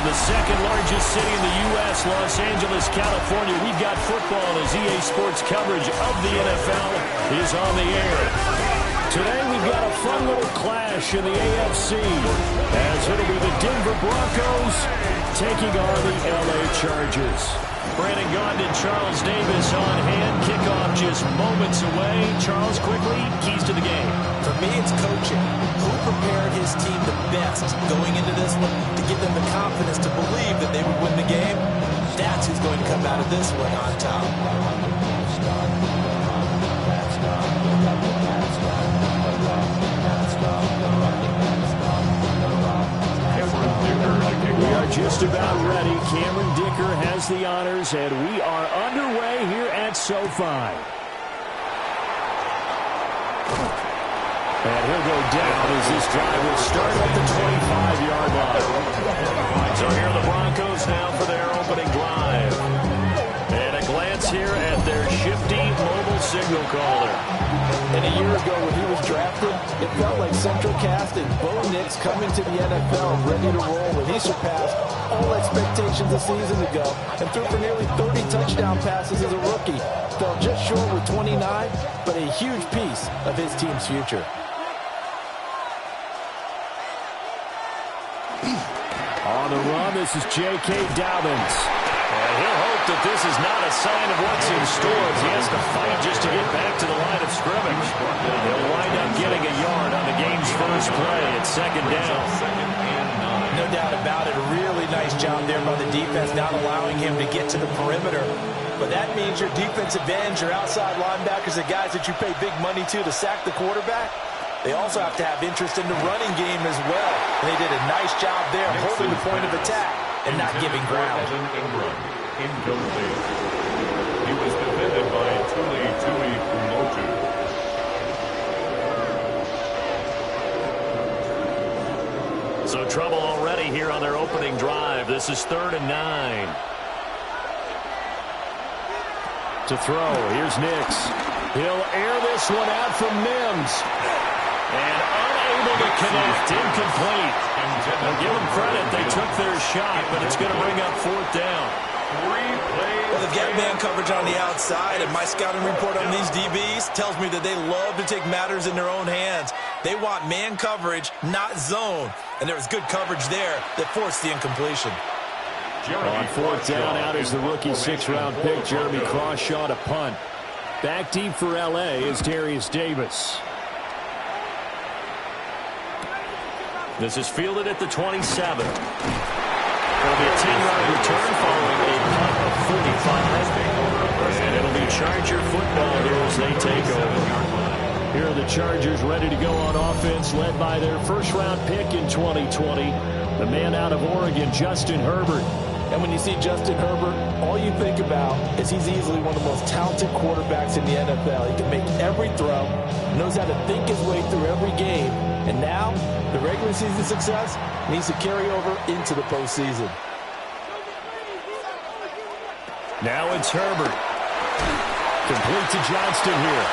the second largest city in the U.S., Los Angeles, California, we've got football as EA Sports coverage of the NFL is on the air. Today we've got a fun little clash in the AFC as it'll be the Denver Broncos taking on the LA Chargers. Brandon Gaudin and Charles Davis on hand. Kickoff just moments away. Charles, quickly, keys to the game. For me, it's coaching. Who prepared his team the best going into this one to give them the confidence to believe that they would win the game? That's who's going to come out of this one on top. We are just about ready. Cameron Dicker has the honors, and we are underway here at SoFi. And he'll go down as this drive will start at the 25-yard line. So here are the Broncos now for their opening drive. And a glance here at their shifty mobile signal caller. And a year ago when he was drafted, it felt like Central Cast and Bo Nix coming to the NFL ready to roll when he surpassed all expectations a season ago and threw for nearly 30 touchdown passes as a rookie. Fell just short with 29, but a huge piece of his team's future. On the run, this is J.K. Dobbins. And he'll hope that this is not a sign of what's in store as he has to fight just to get back to the line of scrimmage. He'll wind up getting a yard on the game's first play at second down. No doubt about it. A really nice job there by the defense, not allowing him to get to the perimeter. But that means your defensive ends, your outside linebackers, the guys that you pay big money to sack the quarterback, they also have to have interest in the running game as well. And they did a nice job there holding the point of attack and not giving ground. Incomplete. He was defended by Tuli Umotu. So trouble already here on their opening drive. This is 3rd and 9. To throw, here's Nix. He'll air this one out from Mims. And unable to connect, incomplete. I'll give them credit, they took their shot, but it's going to bring up 4th down. Well, they've got man coverage on the outside, and my scouting report on these DBs tells me that they love to take matters in their own hands. They want man coverage, not zone. And there was good coverage there that forced the incompletion. On 4th down, out is the rookie 6th-round pick, Jeremy Crawshaw, to punt. Back deep for L.A. is Darius Davis. This is fielded at the 27. It'll be a 10-yard return following a punt of 45. And it'll be Charger football here as they take over. Here are the Chargers ready to go on offense, led by their first-round pick in 2020, the man out of Oregon, Justin Herbert. And when you see Justin Herbert, all you think about is he's easily one of the most talented quarterbacks in the NFL. He can make every throw, knows how to think his way through every game, and now the regular season success needs to carry over into the postseason. Now it's Herbert. Complete to Johnston here.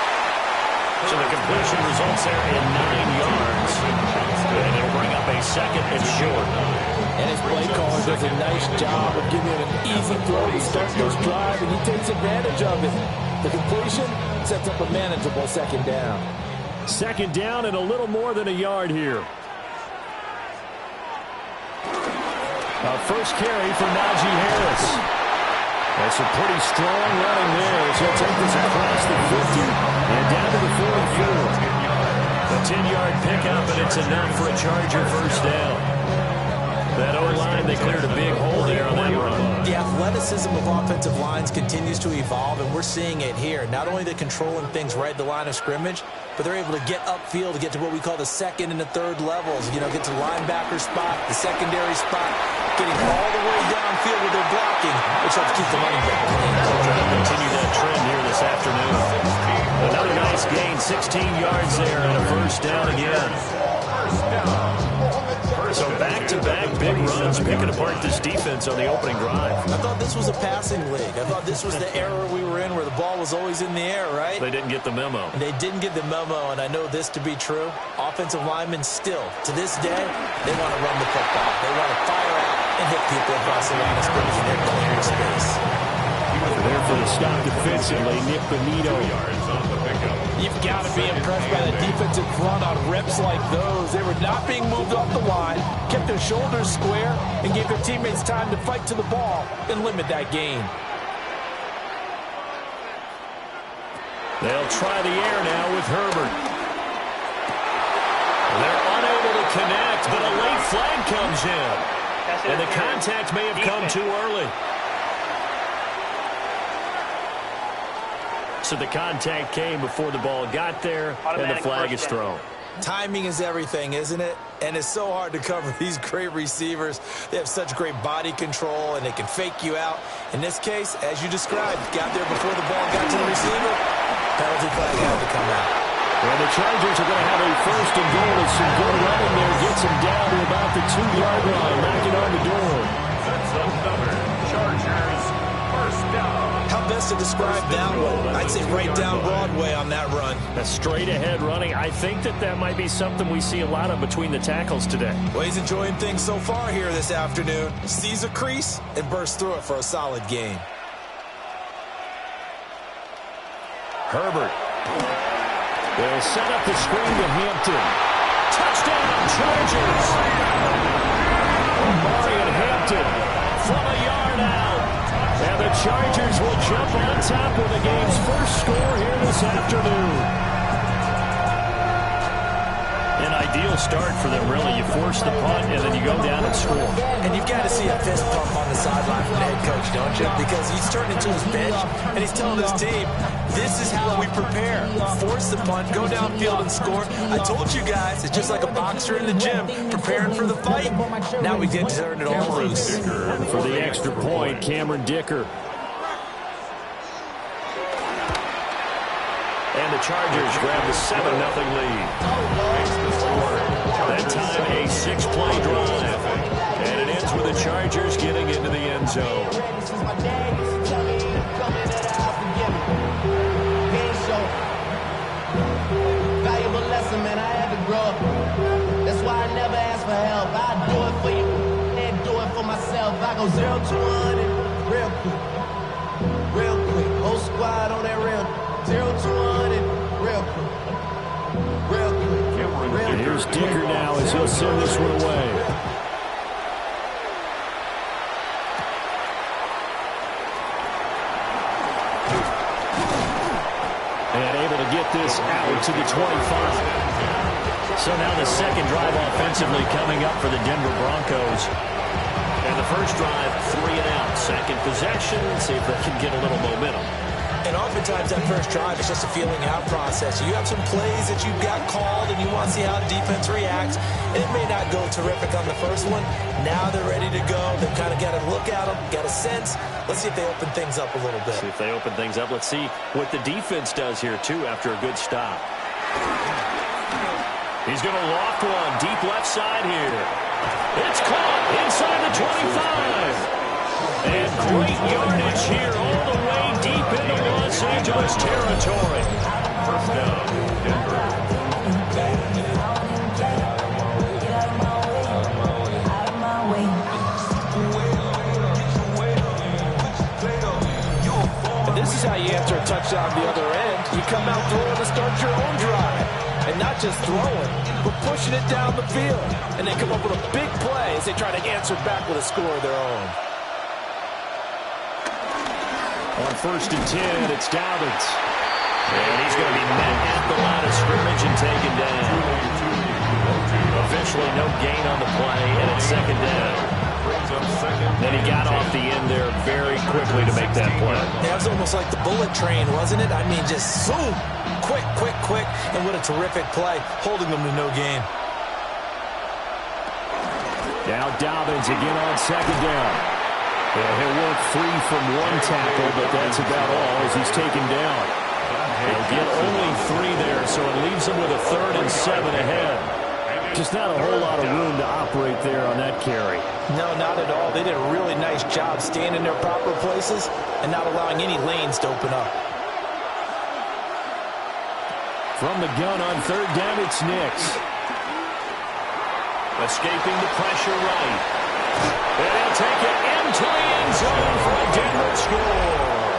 So the completion results there in 9 yards. And it'll bring up a second and short. And his play caller does a nice job of giving him an easy throw to start this drive, and he takes advantage of it. The completion sets up a manageable 2nd down. 2nd down and a little more than a yard here. First carry for Najee Harris. That's a pretty strong running there. So he'll take this across the 50 and down to the 44. A 10-yard pickup, and it's enough for a Charger first down. That O-line, they cleared a big hole there on that run. The athleticism of offensive lines continues to evolve, and we're seeing it here. Not only are they controlling things right at the line of scrimmage, but they're able to get upfield to get to what we call the 2nd and the 3rd levels. You know, get to the linebacker spot, the secondary spot, getting all the way downfield with their blocking, which helps keep the running back clean. Trying to continue that trend here this afternoon. Another nice gain, 16 yards there, and a first down again. So back-to-back big runs picking apart this defense on the opening drive. I thought this was a passing league. I thought this was the era we were in where the ball was always in the air, right? They didn't get the memo. They didn't get the memo, and I know this to be true. Offensive linemen still, to this day, they want to run the football. They want to fire out and hit people across the line of scrimmage in their clearing space. There for the stop defensively, Nick Benito. You've got to be impressed by the defensive front on reps like those. They were not being moved off the line, kept their shoulders square, and gave their teammates time to fight to the ball and limit that gain. They'll try the air now with Herbert. They're unable to connect, but a late flag comes in. And the contact may have come too early. So the contact came before the ball got there, and the flag is thrown. Timing is everything, isn't it? And it's so hard to cover these great receivers. They have such great body control, and they can fake you out. In this case, as you described, got there before the ball got to the receiver. Penalty flag had to come out. Well, the Chargers are going to have a first and goal with some good running there. Gets them down to about the 2-yard line, knocking on the door. That's another Chargers first down. How best to describe that one? I'd say right down Broadway on that run. A straight-ahead running. I think that might be something we see a lot of between the tackles today. Well, he's enjoying things so far here this afternoon. Sees a crease and bursts through it for a solid gain. Herbert. They'll set up the screen to Hampton. Touchdown, Chargers! Marion Hampton from a yard out. And the Chargers will jump on top with the game's first score here this afternoon. An ideal start for them, really. You force the punt, and then you go down and score. And you've got to see a fist pump on the sideline from the head coach, don't you? Because he's turned into his bench, and he's telling his team, this is how we prepare. Force the punt, go downfield and score. I told you guys, it's just like a boxer in the gym, preparing for the fight. Now we get to turn it all loose. For the extra point, Cameron Dicker. And the Chargers grab the 7-0 lead. That time a 6-play drive. And it ends with the Chargers getting into the end zone. Valuable lesson, man. I had to grow up. That's why I never ask for help. I do it for you and do it for myself. I go 0 to 100 real quick. Real quick. Whole squad on that real 0 to 100 real quick. Real quick. And here's Dicker now as he'll send this one away. And able to get this out to the 25. So now the second drive offensively coming up for the Denver Broncos. And the first drive, 3 and out. Second possession, see if they can get a little momentum. And oftentimes that first drive is just a feeling out process. You have some plays that you've got called and you want to see how the defense reacts. And it may not go terrific on the first one. Now they're ready to go. They've kind of got to look at them, got a sense. Let's see if they open things up a little bit. See if they open things up. Let's see what the defense does here, too, after a good stop. He's going to loft one deep left side here. It's caught inside the 25. And great yardage here all the way deep into Los Angeles territory. First down, Denver. And this is how you answer a touchdown the other end. You come out throwing to start your own drive. And not just throwing, but pushing it down the field. And they come up with a big play as they try to answer back with a score of their own. On 1st and 10, it's Dobbins. And he's going to be met at the line of scrimmage and taken down. Officially no gain on the play, and it's second down. Then he got off the end there very quickly to make that play. Yeah, it was almost like the bullet train, wasn't it? I mean, just zoom. Quick, quick, quick. And what a terrific play, holding them to no gain. Now Dobbins again on second down. Yeah, he'll work free from one tackle, but that's about all as he's taken down. He'll get only 3 there, so it leaves him with a 3rd and 7 ahead. Just not a whole lot of room to operate there on that carry. No, not at all. They did a really nice job staying in their proper places and not allowing any lanes to open up. From the gun on third down, it's Nix. Escaping the pressure right. And he'll take it into the end zone for a Denver score.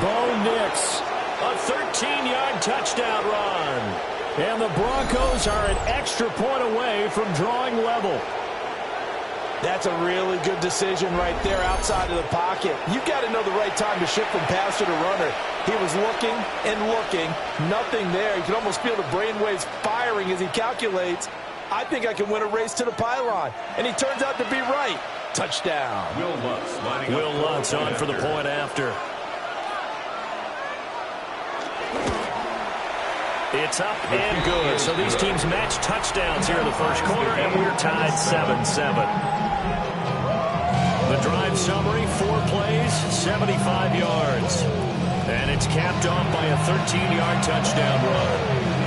Bo Nix, a 13-yard touchdown run. And the Broncos are an extra point away from drawing level. That's a really good decision right there outside of the pocket. You've got to know the right time to shift from passer to runner. He was looking and looking, nothing there. You can almost feel the brainwaves firing as he calculates, I think I can win a race to the pylon. And he turns out to be right. Touchdown. Will Lutz on for the point after. It's up and good. So these teams match touchdowns here in the first quarter, and we're tied 7-7. The drive summary, 4 plays, 75 yards. And it's capped off by a 13-yard touchdown run.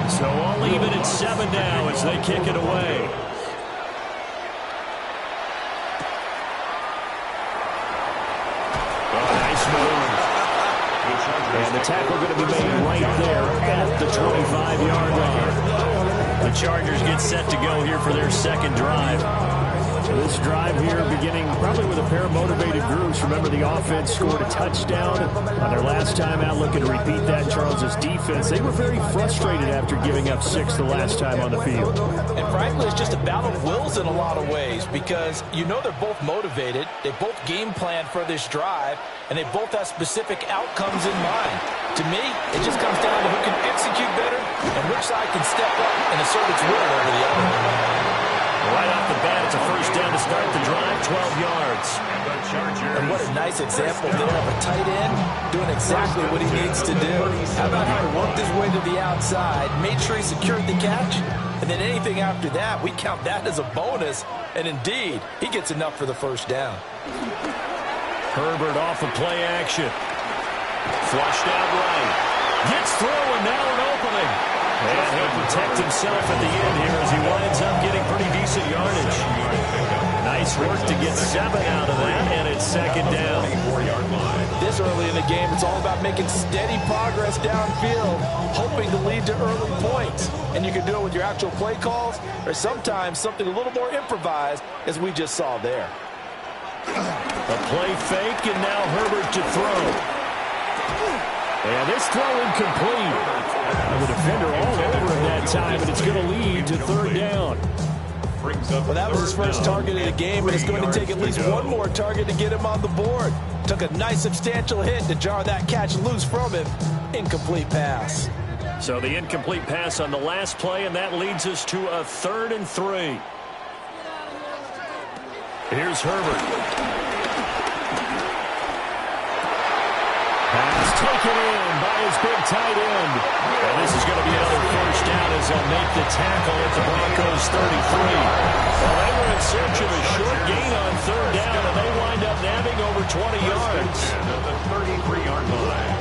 So all even at 7 now as they kick it away. Nice move. And the tackle going to be made right there at the 25-yard line. The Chargers get set to go here for their second drive. So this drive here beginning probably with a pair of motivated groups. Remember, the offense scored a touchdown on their last time out, looking to repeat that in Charles' defense. They were very frustrated after giving up 6 the last time on the field. And frankly, it's just a battle of wills in a lot of ways because you know they're both motivated. They both game plan for this drive, and they both have specific outcomes in mind. To me, it just comes down to who can execute better and which side can step up and assert its will over the other. Right off the bat, it's a first down to start the drive, 12 yards. And what a nice example there of a tight end doing exactly what he needs to do. How about how he worked his way to the outside, made sure he secured the catch, and then anything after that, we count that as a bonus. And indeed, he gets enough for the first down. Herbert off of play action. Flushed out right. Gets through, and now an opening. And he'll protect himself at the end here as he winds up getting pretty decent yardage. Nice work to get 7 out of that, and it's second down. This early in the game, it's all about making steady progress downfield, hoping to lead to early points. And you can do it with your actual play calls, or sometimes something a little more improvised, as we just saw there. A play fake, and now Herbert to throw. And this throw incomplete. The defender all over him that time, and it's going to lead to third down. Well, that was his first target of the game, and it's going to take at least one more target to get him on the board. Took a nice substantial hit to jar that catch loose from him. Incomplete pass. So the incomplete pass on the last play, and that leads us to a 3rd and 3. Here's Herbert. Pass taken in by his big tight end. And this is going to be another first down as they'll make the tackle at the Broncos 33. Well, they were in search of a short gain on third down, and they wind up nabbing over 20 yards. At the 33-yard line.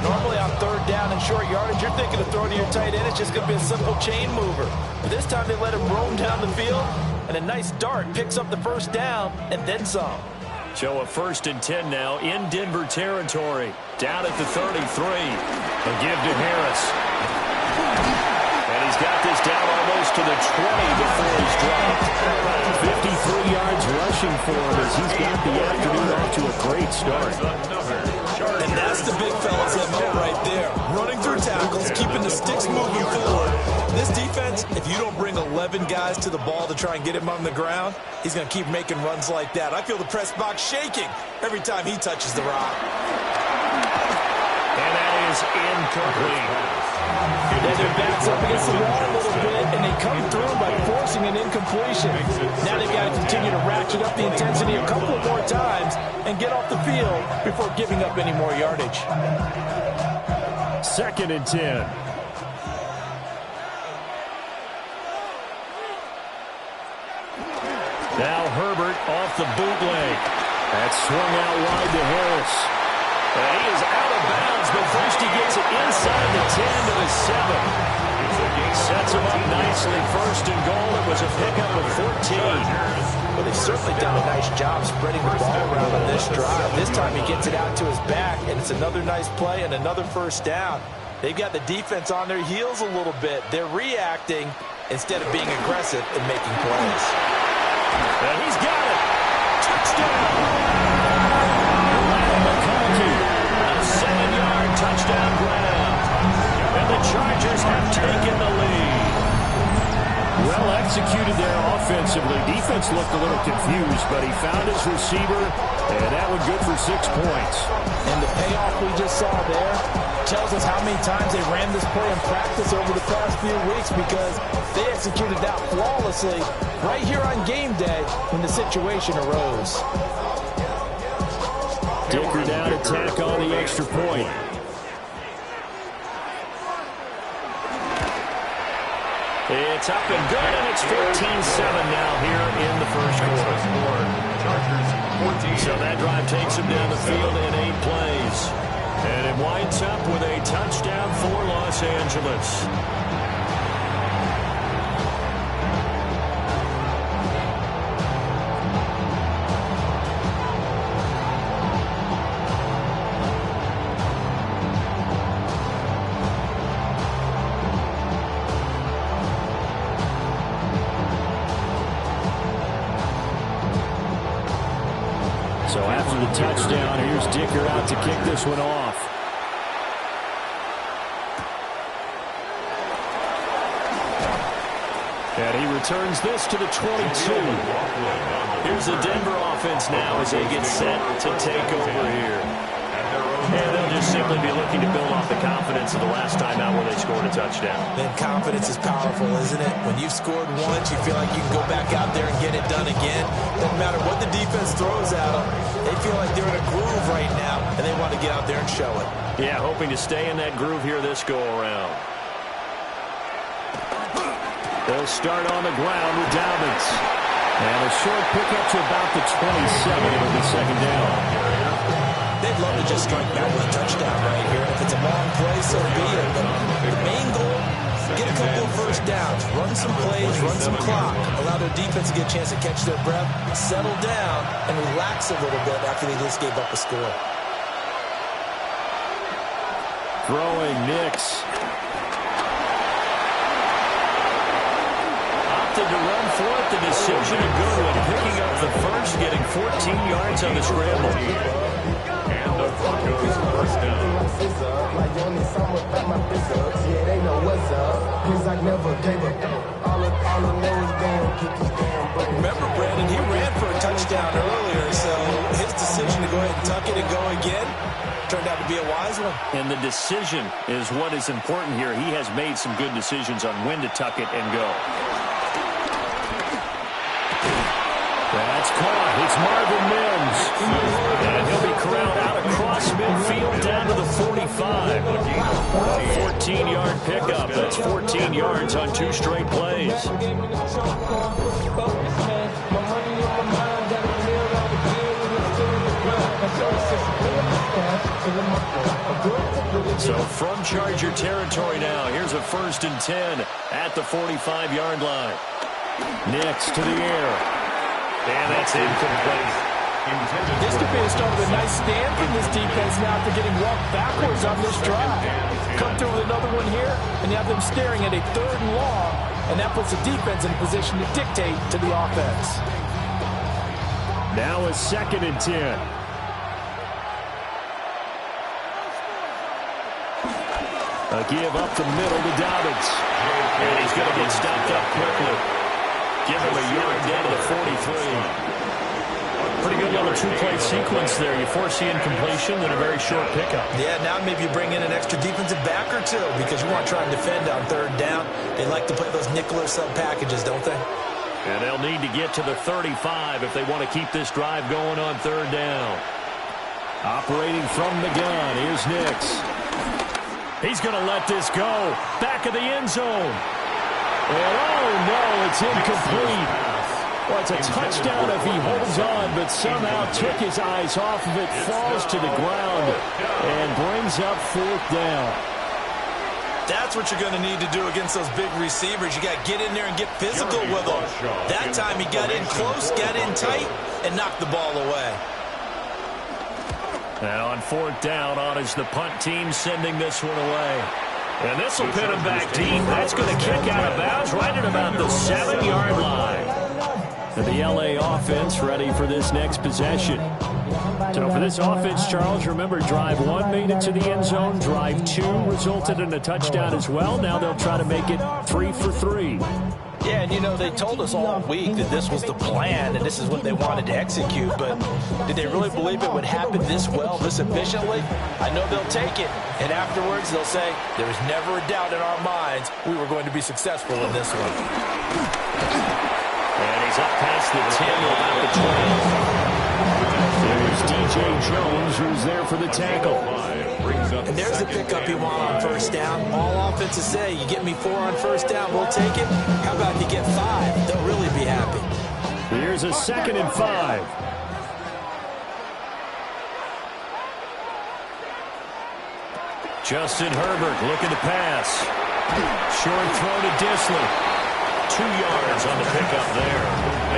Normally on third down and short yardage, you're thinking of throwing to your tight end. It's just going to be a simple chain mover. But this time they let him roam down the field, and a nice dart picks up the first down and then some. So a 1st and 10 now in Denver territory. Down at the 33. A give to Harris. And he's got this down almost to the 20 before he's dropped. 53 yards rushing for him as he's got the afternoon off to a great start. And that's the big fella's MO right there. Running through tackles, keeping the sticks moving forward. This defense, if you don't bring 11 guys to the ball to try and get him on the ground, he's going to keep making runs like that. I feel the press box shaking every time he touches the rock. And that is incomplete. Yeah, their back's up against the wall a little bit, and they come through by forcing an incompletion. Now they've got to continue to ratchet up the intensity a couple of more times and get off the field before giving up any more yardage. 2nd and 10. Now Herbert off the bootleg. That's swung out wide to Harris. And he is out of bounds, but first he gets it inside the 10 to the 7. Sets him up nicely. 1st and goal. It was a pickup of 14. Well, they've certainly done a nice job spreading the ball around on this drive. This time he gets it out to his back, and it's another nice play and another 1st down. They've got the defense on their heels a little bit. They're reacting instead of being aggressive and making plays. And he's got it. Touchdown. McConkey. A 7-yard touchdown grab. And the Chargers have taken the lead. Well executed there offensively. Defense looked a little confused, but he found his receiver, and that one good for 6 points. And the payoff we just saw there tells us how many times they ran this play in practice over the past few weeks, because they executed that flawlessly right here on game day when the situation arose. Dicker down to tack on the extra point. It's up and good, and it's 14-7 now here in the 1st quarter. So that drive takes him down the field in 8 plays. And it winds up with a touchdown for Los Angeles. So after the touchdown, here's Dicker out to kick this one off. And he returns this to the 22. Here's the Denver offense now as they get set to take over here. And they'll just simply be looking to build off the confidence of the last time out where they scored a touchdown. Then confidence is powerful, isn't it? When you've scored once, you feel like you can go back out there and get it done again. Doesn't matter what the defense throws at them. They feel like they're in a groove right now, and they want to get out there and show it. Yeah, hoping to stay in that groove here this go-around. They'll start on the ground with Dobbins. And a short pickup to about the 27 with the 2nd down. They'd love to just strike back with a touchdown right here. If it's a long play, so be it. But the main goal, get a couple of 1st downs, run some plays, run some clock, allow their defense to get a chance to catch their breath, settle down, and relax a little bit after they just gave up a score. Throwing Nix. Opted to run for it. The decision a good one. Picking up the 1st, getting 14 yards on the scramble. And the Broncos 1st down. Remember, Brandon, he ran for a touchdown earlier, so his decision to go ahead and tuck it and go again turned out to be a wise one. And the decision is what is important here. He has made some good decisions on when to tuck it and go. That's caught. It's Marvin Mims. And he'll be corralled out across midfield down to the 45. A 14-yard pickup. That's 14 yards on 2 straight plays. So from Charger territory now, here's a 1st and 10 at the 45-yard line. Next to the air. And that's incomplete. This could be the start of a nice stand from this defense now after getting walked backwards on this drive. Come through with another one here, and you have them staring at a 3rd and long, and that puts the defense in a position to dictate to the offense. Now a 2nd and 10. A give up the middle to Dobbins. And he's going to get stopped up quickly. Give him a yard down to the 43. Pretty good little a two-play sequence there. You force the incompletion, then a very short pickup. Yeah, now maybe you bring in an extra defensive back or two because you want to try and defend on third down. They like to play those nickel or sub packages, don't they? And they'll need to get to the 35 if they want to keep this drive going on third down. Operating from the gun, here's Nix. He's going to let this go. Back of the end zone. And oh no, it's incomplete. Well, it's a touchdown if he holds on, but somehow took his eyes off of it, falls to the ground, and brings up fourth down. That's what you're going to need to do against those big receivers. You got to get in there and get physical with them. That time he got in close, got in tight, and knocked the ball away. And on fourth down, on is the punt team sending this one away. And this will pin him back deep. That's going to kick out of bounds right at about the 7-yard line. And the LA offense ready for this next possession. So for this offense, Charles, remember, drive 1 made it to the end zone. Drive 2 resulted in a touchdown as well. Now they'll try to make it 3 for 3. Yeah, and you know, they told us all week that this was the plan and this is what they wanted to execute, but did they really believe it would happen this well, this efficiently? I know they'll take it, and afterwards they'll say, there was never a doubt in our minds we were going to be successful in this one. And he's up past the 10, about the 12. There's DJ Jones, who's there for the tackle. And there's the pickup you want on first down. All offenses say, you get me 4 on first down, we'll take it. How about you get 5? They'll really be happy. Here's a 2nd and 5. Justin Herbert looking to pass. Short throw to Disley. 2 yards on the pickup there.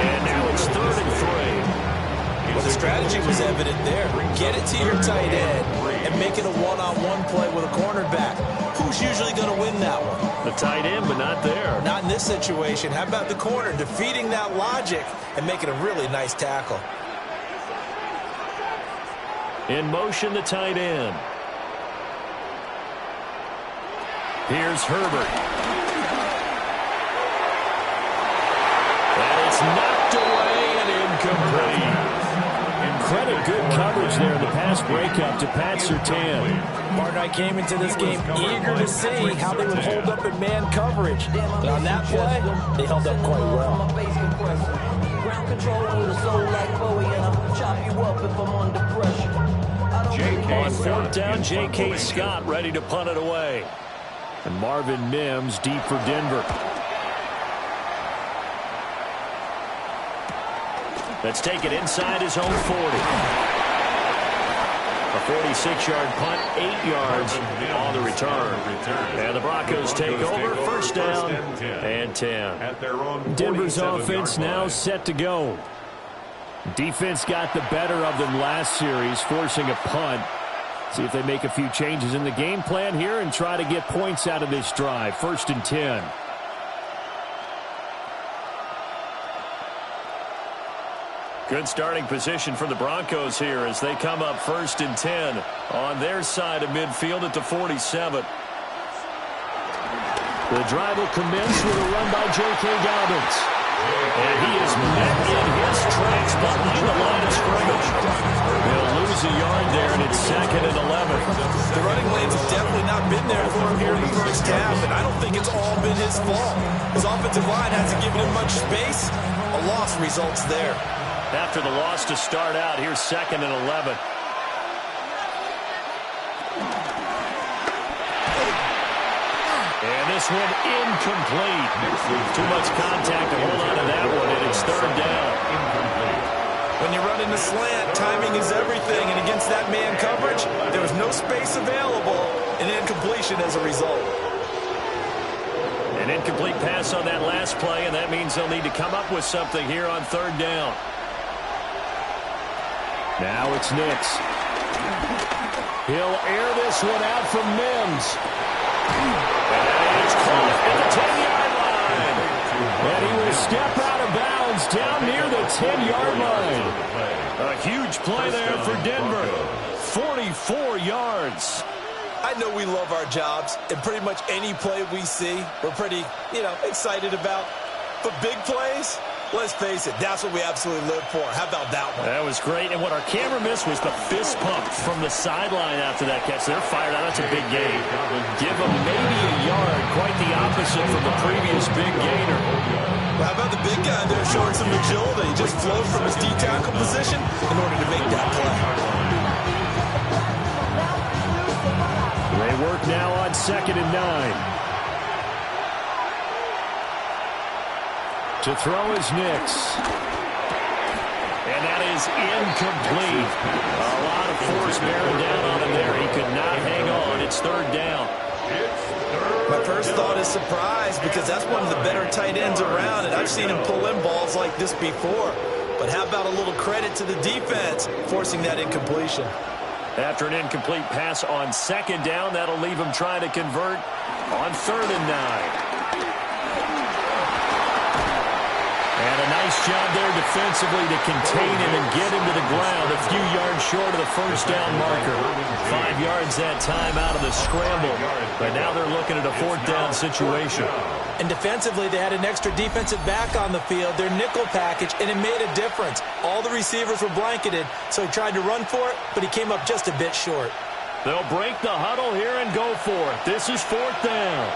And now it's 3rd and 3. Well, the strategy was evident there. Get it to your tight end and make it a one-on-one play with a cornerback. Who's usually going to win that one? The tight end, but not there. Not in this situation. How about the corner defeating that logic and making a really nice tackle? In motion, the tight end. Here's Herbert. And it's knocked away and incomplete. Credit good coverage there in the pass breakup to Pat Surtain. Partner, I came into this game eager to see how they would hold up in man coverage. And on that play, they held up quite well. Ground control with a soul like Bowie, and I'll chop you up if I'm under pressure. On fourth down, J.K. Scott ready to punt it away. And Marvin Mims deep for Denver. Let's take it inside his own 40. A 46-yard punt, 8 yards on the return. And the Broncos take over, first down and 10. Denver's offense now set to go. Defense got the better of them last series, forcing a punt. See if they make a few changes in the game plan here and try to get points out of this drive. 1st and 10. Good starting position for the Broncos here as they come up 1st and 10 on their side of midfield at the 47. The drive will commence with a run by J.K. Dobbins. And he is met in his tracks behind the line of scrimmage. They'll lose a yard there, and it's 2nd and 11. The running lanes have definitely not been there for him here in the first half, and I don't think it's all been his fault. His offensive line hasn't given him much space. A loss results there. After the loss to start out, here's 2nd and 11. And this one incomplete. Too much contact to hold on to that one, and it's 3rd down. When you run in the slant, timing is everything, and against that man coverage, there was no space available, and incompletion as a result. An incomplete pass on that last play, and that means they'll need to come up with something here on 3rd down. Now it's Nix. He'll air this one out from Mims. And it's caught at the 10-yard line. And he will step out of bounds down near the 10-yard line. A huge play there for Denver. 44 yards. I know we love our jobs, and pretty much any play we see, we're pretty, excited about. But big plays, Let's face it, that's what we absolutely live for. How about that one? That was great. And what our camera missed was the fist pump from the sideline after that catch. They're fired out. That's a big gain. Give them maybe a yard. Quite the opposite from the previous big gainer. Well, how about the big guy there showing some agility? He just flowed from his D-tackle position in order to make that play. They work now on 2nd and 9. To throw is Nix. And that is incomplete. A lot of force bearing down on him there. He could not hang on. It's 3rd down. My first thought is surprise because that's one of the better tight ends around, and I've seen him pull in balls like this before. But how about a little credit to the defense forcing that incompletion? After an incomplete pass on 2nd down, that'll leave him trying to convert on 3rd and 9. And a nice job there defensively to contain him and get him to the ground. A few yards short of the 1st down marker. 5 yards that time out of the scramble. But now they're looking at a 4th down situation. And defensively, they had an extra defensive back on the field, their nickel package, and it made a difference. All the receivers were blanketed, so he tried to run for it, but he came up just a bit short. They'll break the huddle here and go for it. This is 4th down.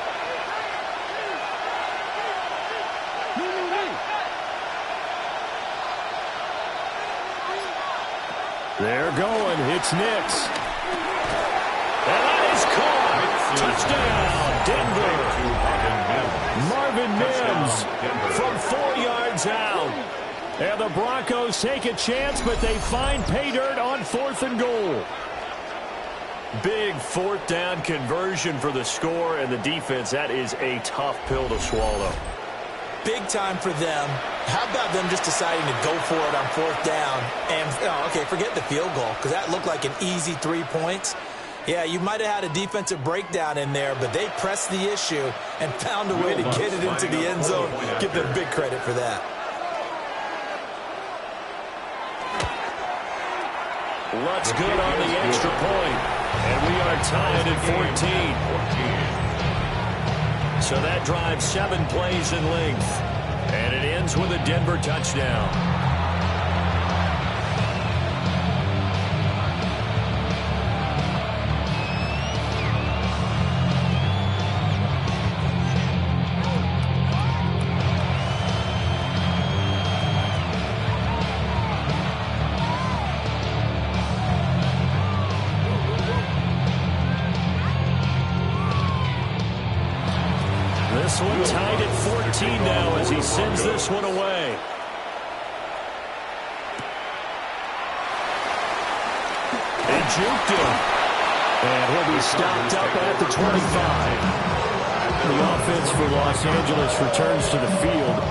They're going. It's Nix. And that is caught. Touchdown, Denver. Marvin Mims from 4 yards out. And the Broncos take a chance, but they find pay dirt on 4th and goal. Big 4th down conversion for the score, and the defense, that is a tough pill to swallow. Big time for them. How about them just deciding to go for it on 4th down? And, okay, forget the field goal, because that looked like an easy 3 points. Yeah, you might have had a defensive breakdown in there, but they pressed the issue and found a way to get it into the end zone. Give them big credit for that. Lutt's good on the extra point, and we are tied at 14. So that drives 7 plays in length. And it ends with a Denver touchdown. This one tied at 14 now as he sends this one away. And juked him. And he'll be stopped up at the 25. The offense for Los Angeles returns to the field.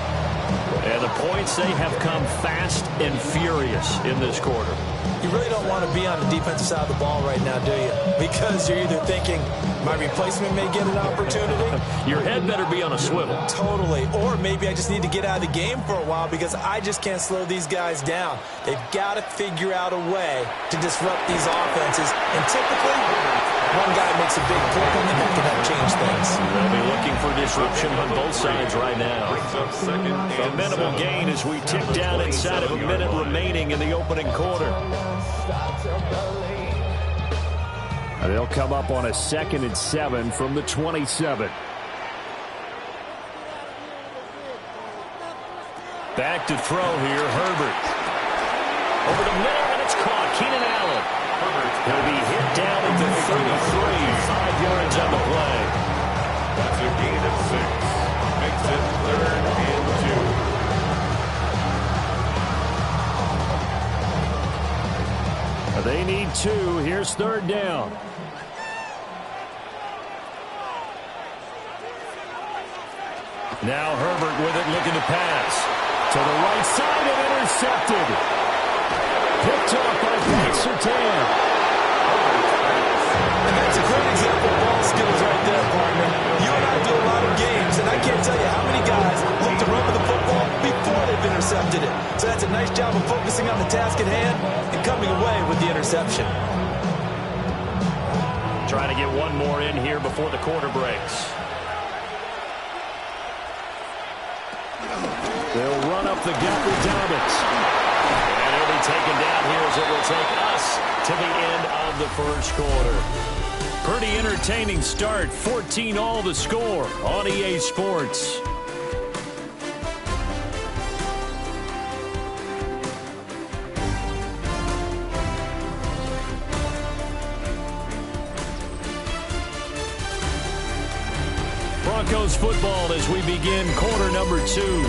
And the points, they have come fast and furious in this quarter. You really don't want to be on the defensive side of the ball right now, do you? Because you're either thinking, my replacement may get an opportunity. Your head better be on a swivel. Totally. Or maybe I just need to get out of the game for a while because I just can't slow these guys down. They've got to figure out a way to disrupt these offenses. And typically, one guy makes a big play and that can help change things. They'll be looking for disruption on both sides right now. A minimal gain as we tick down inside of a minute remaining in the opening quarter. They'll come up on a 2nd and 7 from the 27. Back to throw here, Herbert. Over the middle, and it's caught. Keenan Allen. He'll be hit down at the 33, 5 yards on the play. That's a gain of 6. Makes it 3rd and 2. They need 2. Here's 3rd down. Now Herbert with it, looking to pass. To the right side and intercepted. Picked up by Pat Surtain. And that's a great example of ball skills right there, partner. You and I do a lot of games, and I can't tell you how many guys look to run with the football before they've intercepted it. So that's a nice job of focusing on the task at hand and coming away with the interception. Trying to get one more in here before the quarter breaks. They'll run up the gut with Dobbins. And he'll be taken down here as it will take us to the end of the first quarter. Pretty entertaining start. 14-all the score on EA Sports. Broncos football as we begin quarter number 2.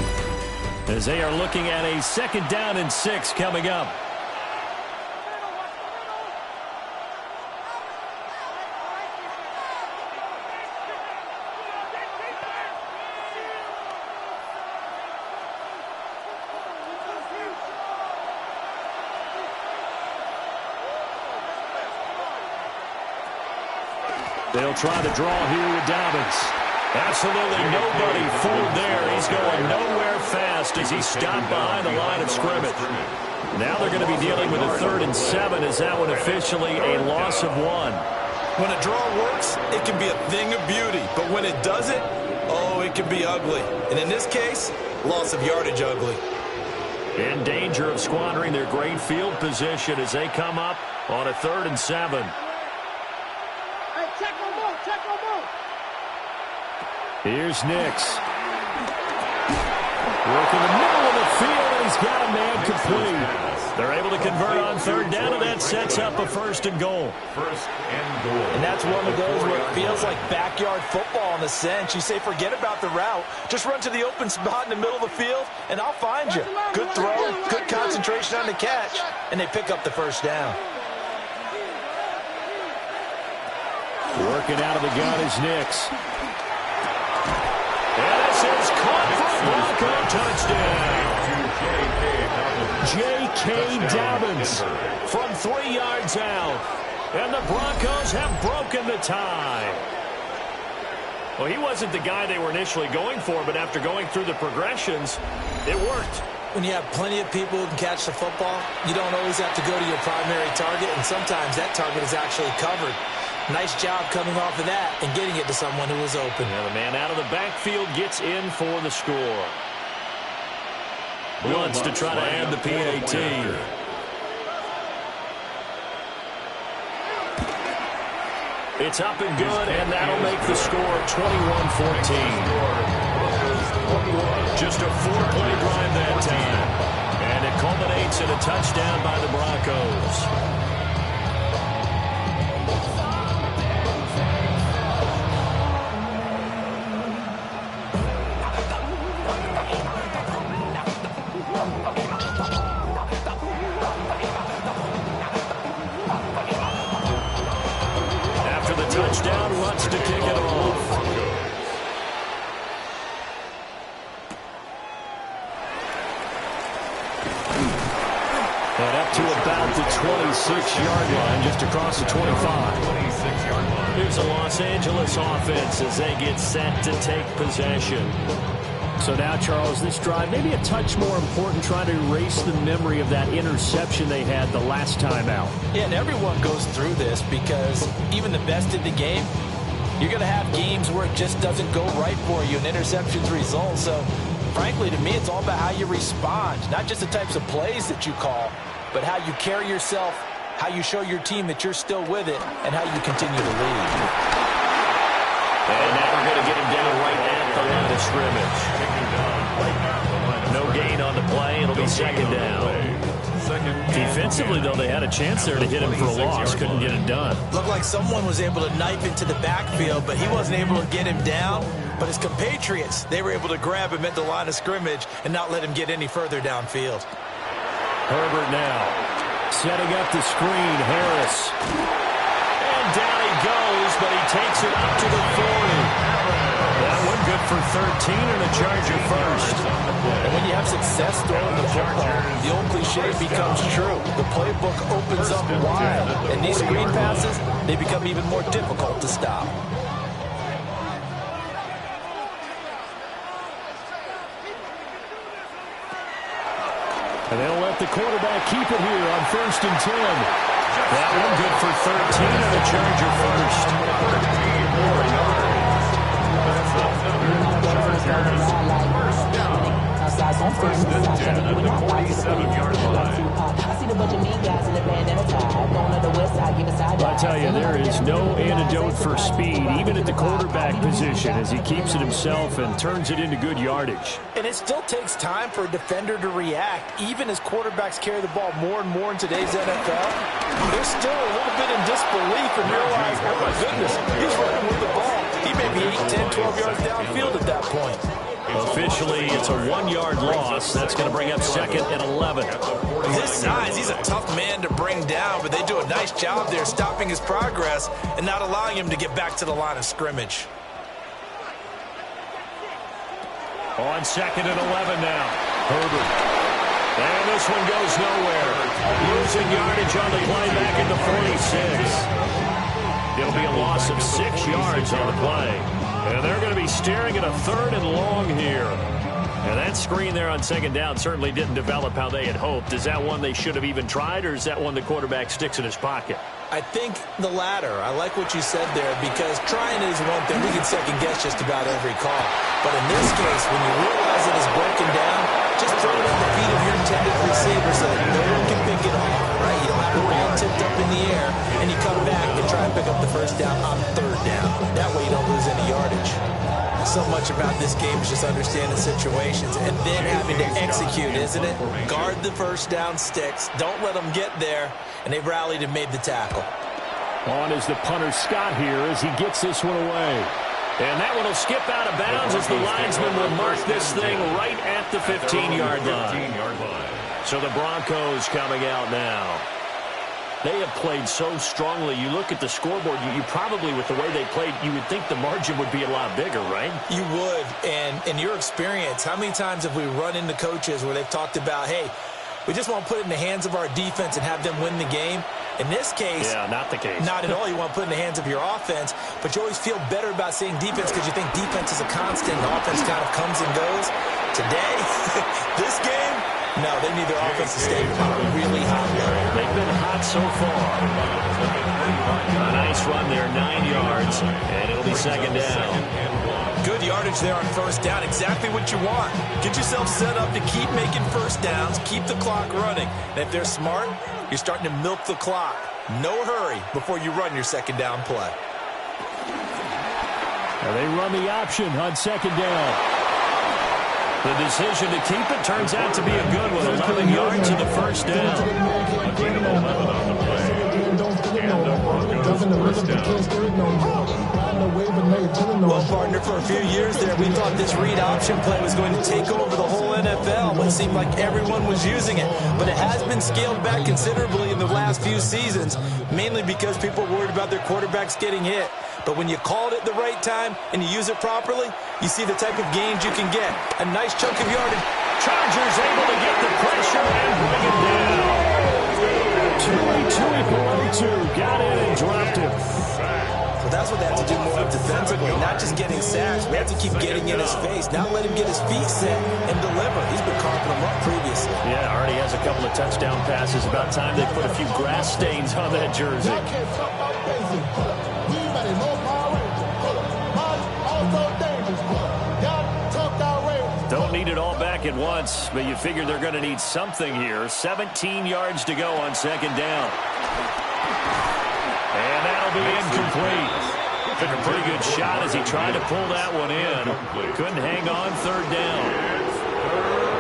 As they are looking at a 2nd down and 6 coming up. They'll try to draw here with Dobbins. Absolutely nobody fooled there. He's going nowhere fast as he stopped behind the line of scrimmage. Now they're going to be dealing with a 3rd and 7 as that one officially a loss of 1. When a draw works, it can be a thing of beauty. But when it doesn't, oh, it can be ugly. And in this case, loss of yardage ugly. In danger of squandering their great field position as they come up on a 3rd and 7. Here's Nix. Working the middle of the field, and he's got a man complete. They're able to convert on 3rd down, and that sets up a 1st and goal. 1st and goal. And that's one of those where it feels like backyard football in a sense. You say forget about the route. Just run to the open spot in the middle of the field, and I'll find you. Good throw, good concentration on the catch, and they pick up the 1st down. Working out of the gun is Nix. And this is caught for Bronco touchdown. J.K. Dobbins from 3 yards out. And the Broncos have broken the tie. Well, he wasn't the guy they were initially going for, but after going through the progressions, it worked. When you have plenty of people who can catch the football, you don't always have to go to your primary target, and sometimes that target is actually covered. Nice job coming off of that and getting it to someone who was open. And the man out of the backfield gets in for the score. Wants to try to add the PAT. It's up and good, and that'll make the score 21-14. Just a 4-play drive that time. And it culminates in a touchdown by the Broncos. Touchdown, wants to kick it off. And up to about the 26-yard line, just across the 25. Here's the Los Angeles offense as they get set to take possession. So now, Charles, this drive maybe a touch more important, trying to erase the memory of that interception they had the last time out. Yeah, and everyone goes through this because even the best in the game, you're going to have games where it just doesn't go right for you and interceptions result. So, frankly, to me, it's all about how you respond, not just the types of plays that you call, but how you carry yourself, how you show your team that you're still with it, and how you continue to lead. And now we're going to get him down right at the line of scrimmage. No gain on the play. It'll be 2nd down. Defensively, though, they had a chance there to hit him for a loss. Couldn't get it done. Looked like someone was able to knife into the backfield, but he wasn't able to get him down. But his compatriots, they were able to grab him at the line of scrimmage and not let him get any further downfield. Herbert now setting up the screen. Harris. And down he goes, but he takes it up to the 40. That one good for 13 and a Charger first. And when you have success throwing the football, the old cliche becomes true. The playbook opens up wide, and these screen passes, they become even more difficult to stop. And they'll let the quarterback keep it here on 1st and 10. That one good for 13 and a Charger first. outside, so I'm First standing and inside, 10 trying to at get the my thoughts to the 47-yard line. I see the bunch of mean guys in the band and a tie. Going to the west side, give a side. I tell you, there is no antidote for speed, even at the quarterback position, as he keeps it himself and turns it into good yardage. And it still takes time for a defender to react, even as quarterbacks carry the ball more and more in today's NFL. They're still a little bit in disbelief and realize, oh my goodness, he's running with the ball. He may be 8, 10, 12 yards downfield at that point. Officially, it's a 1-yard loss. That's going to bring up 2nd and 11. His size, he's a tough man to bring down, but they do a nice job there stopping his progress and not allowing him to get back to the line of scrimmage. On 2nd and 11 now. Herbert. And this one goes nowhere. Losing yardage on the play back at the 46. It'll be a loss of 6 yards on the play. And they're going to be staring at a 3rd and long here. And that screen there on 2nd down certainly didn't develop how they had hoped. Is that one they should have even tried, or is that one the quarterback sticks in his pocket? I think the latter. I like what you said there, because trying is one thing. We can second-guess just about every call. But in this case, when you realize it is broken down, just throw it at the feet of your intended receiver so that no one can pick it off, right? You don't have the ball tipped up in the air, and you come back and try and pick up the first down on 3rd down. That way you don't lose any yardage. So much about this game is just understanding situations and then having to execute, isn't it? Guard the first down sticks. Don't let them get there. And they've rallied and made the tackle. On is the punter Scott here as he gets this one away. And that one will skip out of bounds as the linesman will mark this thing right at the 15-yard line. So the Broncos coming out now. They have played so strongly. You look at the scoreboard, you probably, with the way they played, you would think the margin would be a lot bigger, right? You would. And in your experience, how many times have we run into coaches where they've talked about, hey, we just want to put it in the hands of our defense and have them win the game? In this case, yeah, not the case. Not at all. You want to put it in the hands of your offense, but you always feel better about saying defense because you think defense is a constant and offense kind of comes and goes. Today, this game, no, they need their offense to stay on a really high level. They've been hot so far. A nice run there, 9 yards, and it'll be 2nd down. Good yardage there on 1st down. Exactly what you want. Get yourself set up to keep making 1st downs, keep the clock running. And if they're smart, you're starting to milk the clock. No hurry before you run your 2nd down play. Now they run the option on 2nd down. The decision to keep it turns out to be a good one. 11 yards in the 1st down. Well, partner, for a few years there, we thought this read option play was going to take over the whole NFL. It seemed like everyone was using it. But it has been scaled back considerably in the last few seasons, mainly because people are worried about their quarterbacks getting hit. But when you call it at the right time and you use it properly, you see the type of gains you can get. A nice chunk of yardage. Chargers able to get the pressure and bring it down. Tui Pelotu got in and dropped it. So that's what they have to do more defensively, not just getting sacks. We have to keep getting in his face, not let him get his feet set and deliver. He's been carving them up previously. Yeah, already has a couple of touchdown passes. About time they put a few grass stains on that jersey. Don't need it all back at once, but you figure they're going to need something here. 17 yards to go on 2nd down. And that'll be incomplete. Took a pretty good shot as he tried to pull that one in. Couldn't hang on 3rd down.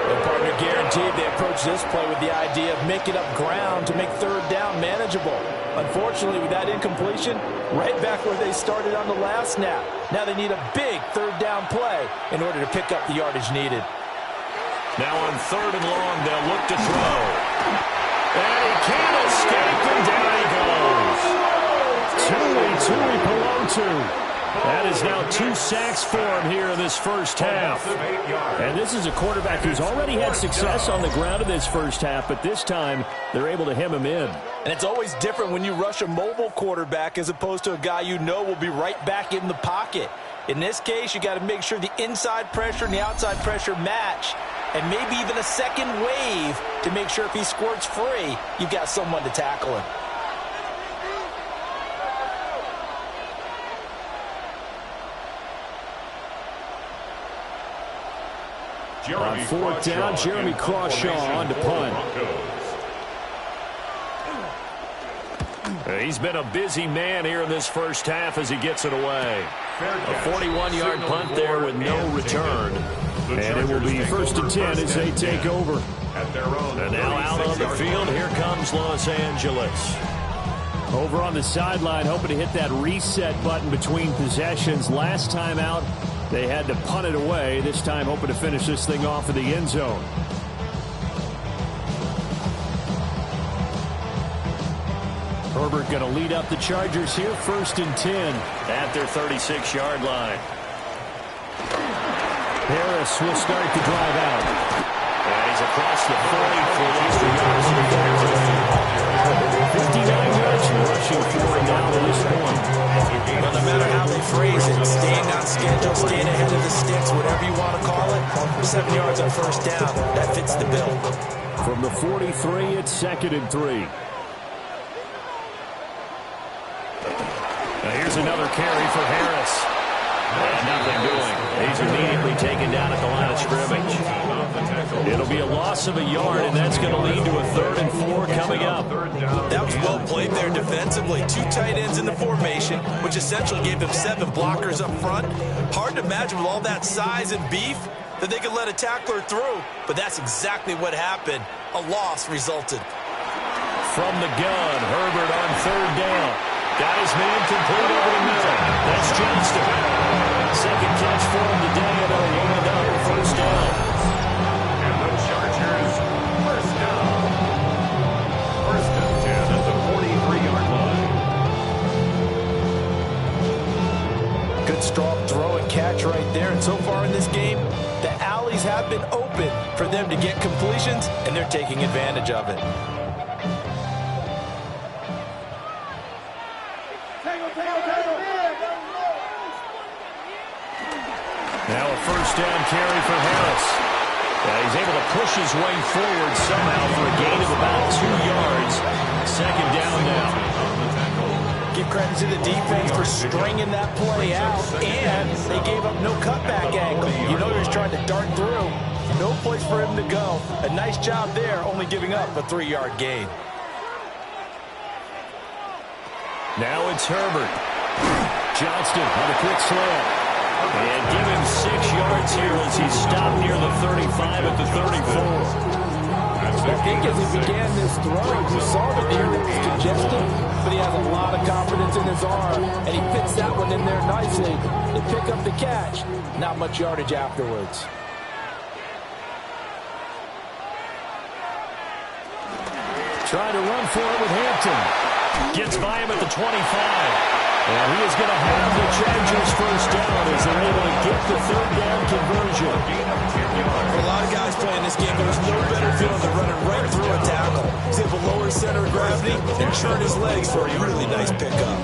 And partner, guaranteed they approach this play with the idea of making up ground to make 3rd down manageable. Unfortunately, with that incompletion, right back where they started on the last snap. Now they need a big 3rd down play in order to pick up the yardage needed. Now on 3rd and long, they'll look to throw. And he can't escape, and down he goes. Tui Pelotu. That is now 2 sacks for him here in this 1st half. And this is a quarterback who's already had success on the ground in this 1st half, but this time they're able to hem him in. And it's always different when you rush a mobile quarterback as opposed to a guy you know will be right back in the pocket. In this case, you got to make sure the inside pressure and the outside pressure match, and maybe even a second wave to make sure if he squirts free, you've got someone to tackle him. On fourth down, Jeremy Crawshaw on to punt. He's been a busy man here in this first half as he gets it away. A 41-yard punt there with no return. And it will be 1st and 10 as they take over. And now out on the field, here comes Los Angeles. Over on the sideline, hoping to hit that reset button between possessions. Last time out, they had to punt it away. This time, hoping to finish this thing off in the end zone. Herbert going to lead up the Chargers here, 1st and 10 at their 36-yard line. Harris will start the drive out. And he's across the 40 for extra yards. 59 yards rushing for him now to this point. Well, no matter how they phrase it, staying on schedule, staying ahead of the sticks, whatever you want to call it, 7 yards on first down, that fits the bill. From the 43, it's 2nd and 3. Now here's another carry for Harris. And nothing doing. He's immediately taken down at the line of scrimmage. It'll be a loss of a yard, and that's going to lead to a 3rd and 4 coming up. That was well played there defensively. 2 tight ends in the formation, which essentially gave them 7 blockers up front. Hard to imagine with all that size and beef that they could let a tackler through. But that's exactly what happened. A loss resulted. From the gun, Herbert on 3rd down. Got his man complete over the middle. That's Johnston. 2nd catch for him today, and they'll end up with 1st down. And the Chargers, 1st down. 1st and 10 at the 43-yard line. Good strong throw and catch right there. And so far in this game, the alleys have been open for them to get completions, and they're taking advantage of it. Now a 1st down carry for Harris. He's able to push his way forward somehow for a gain of about 2 yards. 2nd down now. Give credit to the defense for stringing that play out, and they gave up no cutback angle. You know he's trying to dart through. No place for him to go. A nice job there, only giving up a 3-yard gain. Now it's Herbert. Johnston on a quick slant. And give him 6 yards here as he stopped near the 35 at the 34. I think as he began this throw, you saw the ear that was congested, but he has a lot of confidence in his arm, and he fits that one in there nicely. They pick up the catch. Not much yardage afterwards. Trying to run for it with Hampton. Gets by him at the 25. And he is going to have the Chargers 1st down as they're able to get the 3rd down conversion. For a lot of guys playing this game, there's no better feeling than running right through a tackle. He's able to lower his center of gravity and churn his legs for a really nice pickup.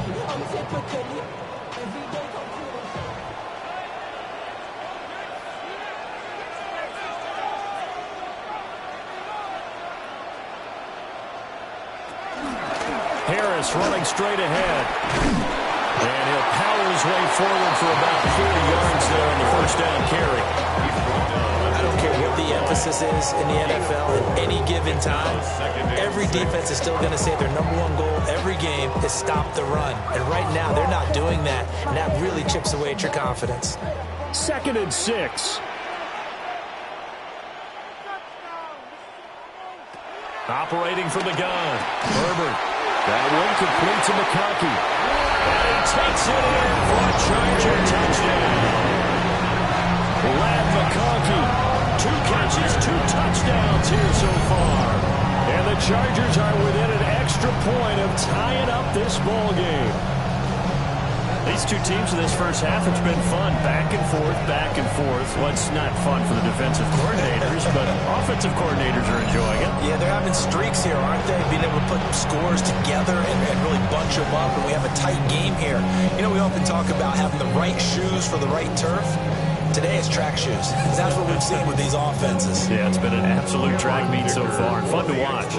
Harris running straight ahead. And he'll power his way forward for about 40 yards there on the 1st down carry. I don't care what the emphasis is in the NFL at any given time. Every defense is still going to say their #1 goal every game is stop the run. And right now, they're not doing that. And that really chips away at your confidence. 2nd and 6. Operating from the gun. Herbert. That one complete to McConkey. And he takes it in for a Charger touchdown. Lad McConkey, 2 catches, 2 touchdowns here so far. And the Chargers are within an extra point of tying up this ball game. These 2 teams in this first half, it's been fun. Back and forth, back and forth. Well, it's not fun for the defensive coordinators, but offensive coordinators are enjoying it. Yeah, they're having streaks here, aren't they? Being able to put scores together and really bunch them up, and we have a tight game here. You know, we often talk about having the right shoes for the right turf. Today it's track shoes. That's what we've seen with these offenses. Yeah, it's been an absolute track meet so far, and fun to watch.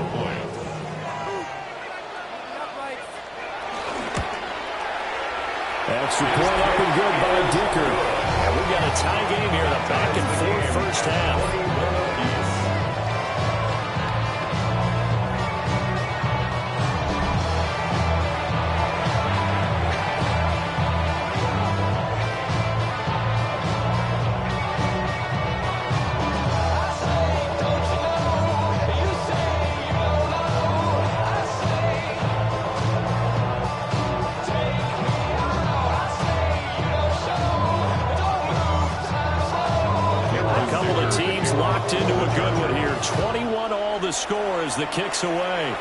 Extra point up and good by Dicker. And we've got a tie game here, the back and forth first half. Locked into a good one here. 21 all the score as the kick's away.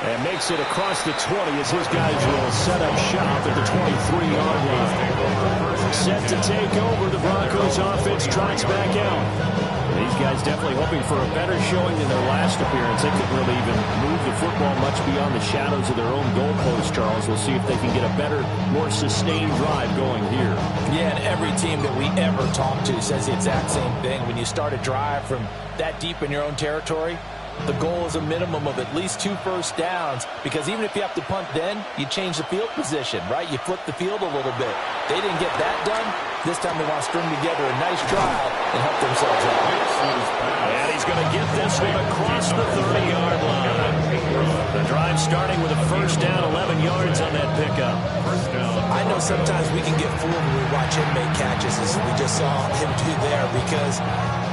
And makes it across the 20 as his guys will set up shop at the 23-yard line. Set to take over. The Broncos offense trots back out. These guys definitely hoping for a better showing than their last appearance. They couldn't really even move the football much beyond the shadows of their own goalpost, Charles. We'll see if they can get a better, more sustained drive going here. Yeah, and every team that we ever talk to says the exact same thing. When you start a drive from that deep in your own territory, the goal is a minimum of at least 2 first downs, because even if you have to punt then, you change the field position, right? You flip the field a little bit. They didn't get that done. This time they want to string together a nice drive and help themselves out. And he's going to get this one across the 30-yard line. The drive starting with a first down, 11 yards on that pickup. I know sometimes we can get fooled when we watch him make catches, as we just saw him do there, because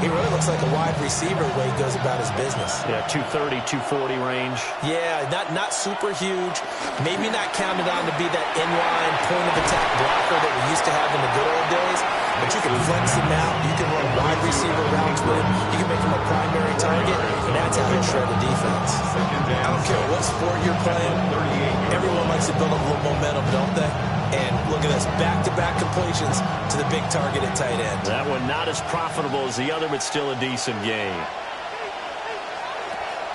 he really looks like a wide receiver the way he goes about his business. Yeah, 230, 240 range. Yeah, not super huge. Maybe not counted on to be that inline point-of-attack blocker that we used to have in the good old days. But you can flex him out. You can run wide receiver routes with him. You can make him a primary target. And that's how you shred a defense. I don't care what sport you're playing. Everyone likes to build up a little momentum, don't they? And look at this, back-to-back completions to the big target at tight end. That one not as profitable as the other, but still a decent gain.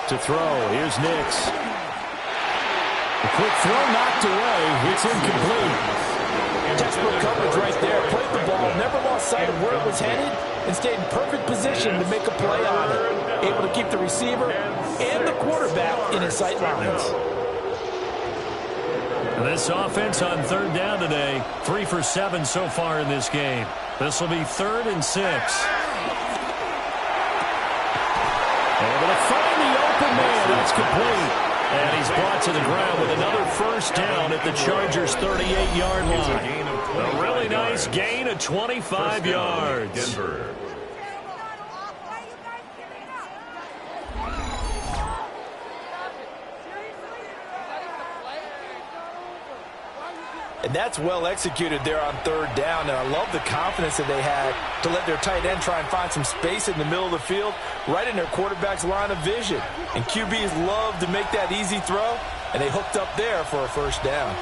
To throw, here's Nix. A quick throw knocked away. It's incomplete. Textbook coverage right there. Played the ball, never lost sight of where it was headed, and stayed in perfect position to make a play on it. Able to keep the receiver and the quarterback in his sight lines. This offense on third down today, 3 for 7 so far in this game. This will be 3rd and 6. Able to find the open man. That's complete. And he's brought to the ground with another first down at the Chargers' 38-yard line. A really nice gain of 25 yards. Denver. And that's well executed there on third down. And I love the confidence that they had to let their tight end try and find some space in the middle of the field, right in their quarterback's line of vision. And QBs love to make that easy throw, and they hooked up there for a first down.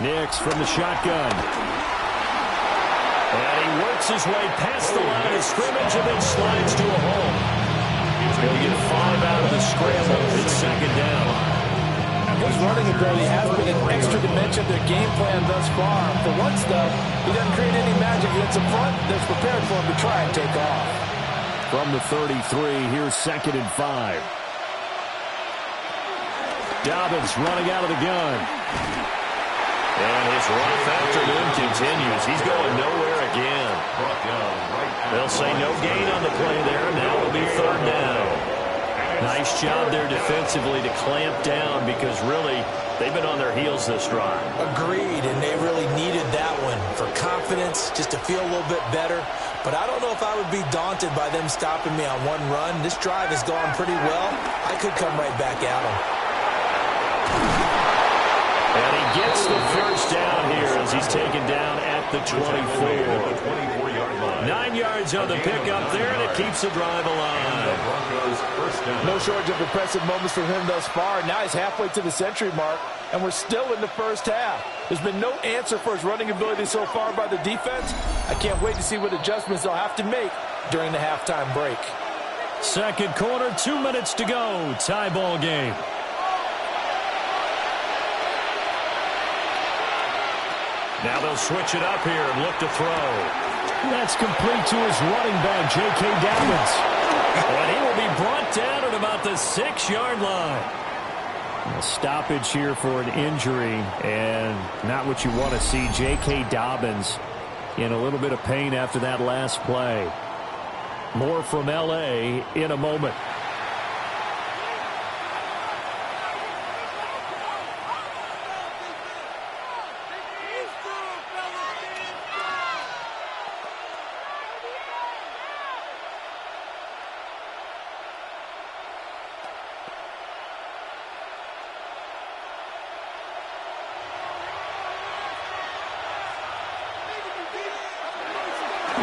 Nix from the shotgun. And he works his way past the line of scrimmage and then slides to a hole. He'll get 5 out of the scramble. It's second down. His running ability has been an extra dimension of their game plan thus far. For once, though, he doesn't create any magic against the front that's prepared for him to try and take off. From the 33, here's 2nd and 5. Dobbins running out of the gun. And his rough afternoon continues. He's going nowhere again. They'll say no gain on the play there. Now it'll be 3rd down. Nice job there defensively to clamp down, because really they've been on their heels this drive. Agreed, and they really needed that one for confidence, just to feel a little bit better. But I don't know if I would be daunted by them stopping me on one run. This drive has gone pretty well. I could come right back at them. And he gets the first down here as he's taken down at the 24. 9 yards on the pickup there, and it keeps the drive alive. No shortage of impressive moments for him thus far. Now he's halfway to the century mark, and we're still in the first half. There's been no answer for his running ability so far by the defense. I can't wait to see what adjustments they'll have to make during the halftime break. Second quarter, 2 minutes to go. Tie ball game. Now they'll switch it up here and look to throw. That's complete to his running back, J.K. Dobbins. And he will be brought down at about the 6-yard line. A stoppage here for an injury, and not what you want to see. J.K. Dobbins in a little bit of pain after that last play. More from L.A. in a moment.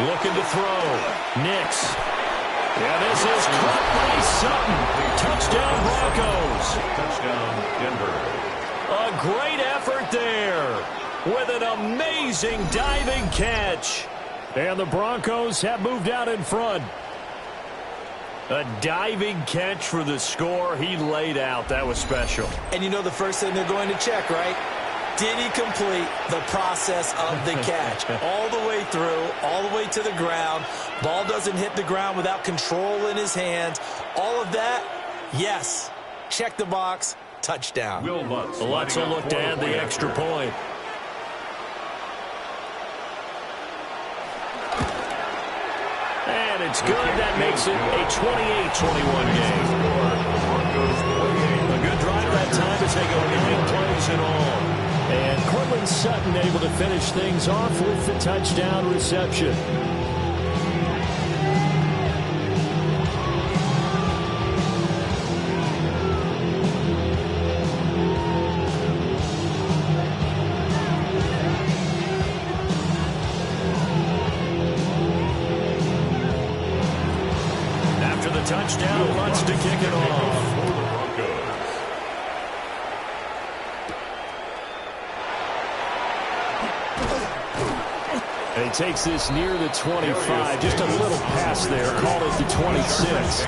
Looking to throw. Nix. Yeah, this is caught by Sutton. Touchdown, Broncos. Touchdown, Denver. A great effort there with an amazing diving catch. And the Broncos have moved out in front. A diving catch for the score. He laid out. That was special. And you know the first thing they're going to check, right? Did he complete the process of the catch? All the way through, all the way to the ground. Ball doesn't hit the ground without control in his hands. All of that, yes. Check the box, touchdown. Let's look to add the extra point. And it's good. That makes it a 28-21 game. A good drive that time as they go 9 plays in all. And Cortland Sutton able to finish things off with the touchdown reception. After the touchdown, wants to kick it off. And he takes this near the 25. Just a little pass there. Called it the 26.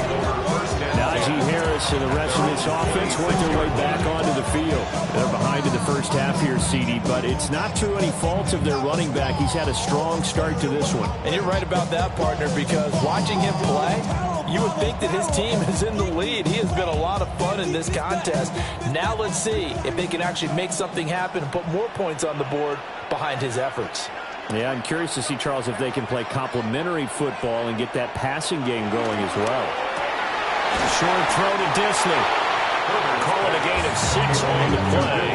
Najee Harris and the rest of this offense work their way back onto the field. They're behind in the first half here, CD, but it's not to any fault of their running back. He's had a strong start to this one. And you're right about that, partner, because watching him play, you would think that his team is in the lead. He has been a lot of fun in this contest. Now let's see if they can actually make something happen and put more points on the board behind his efforts. Yeah, I'm curious to see, Charles, if they can play complementary football and get that passing game going as well. Short throw to Disley. Call it a gain of 6 on the play,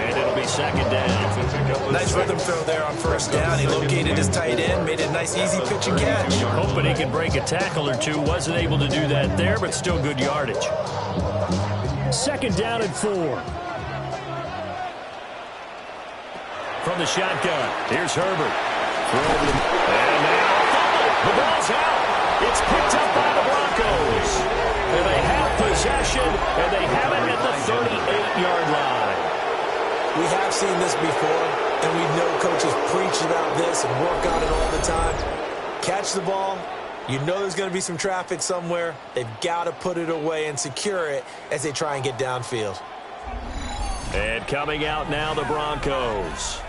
and it'll be second down. Nice rhythm throw there on first down. He located his tight end, made it a nice, easy pitch and catch. Hoping he can break a tackle or two. Wasn't able to do that there, but still good yardage. Second down and 4. From the shotgun, here's Herbert. And now, the ball's out. It's picked up by the Broncos. And they have possession, and they have it at the 38-yard line. We have seen this before, and we know coaches preach about this and work on it all the time. Catch the ball. You know there's going to be some traffic somewhere. They've got to put it away and secure it as they try and get downfield. And coming out now, the Broncos.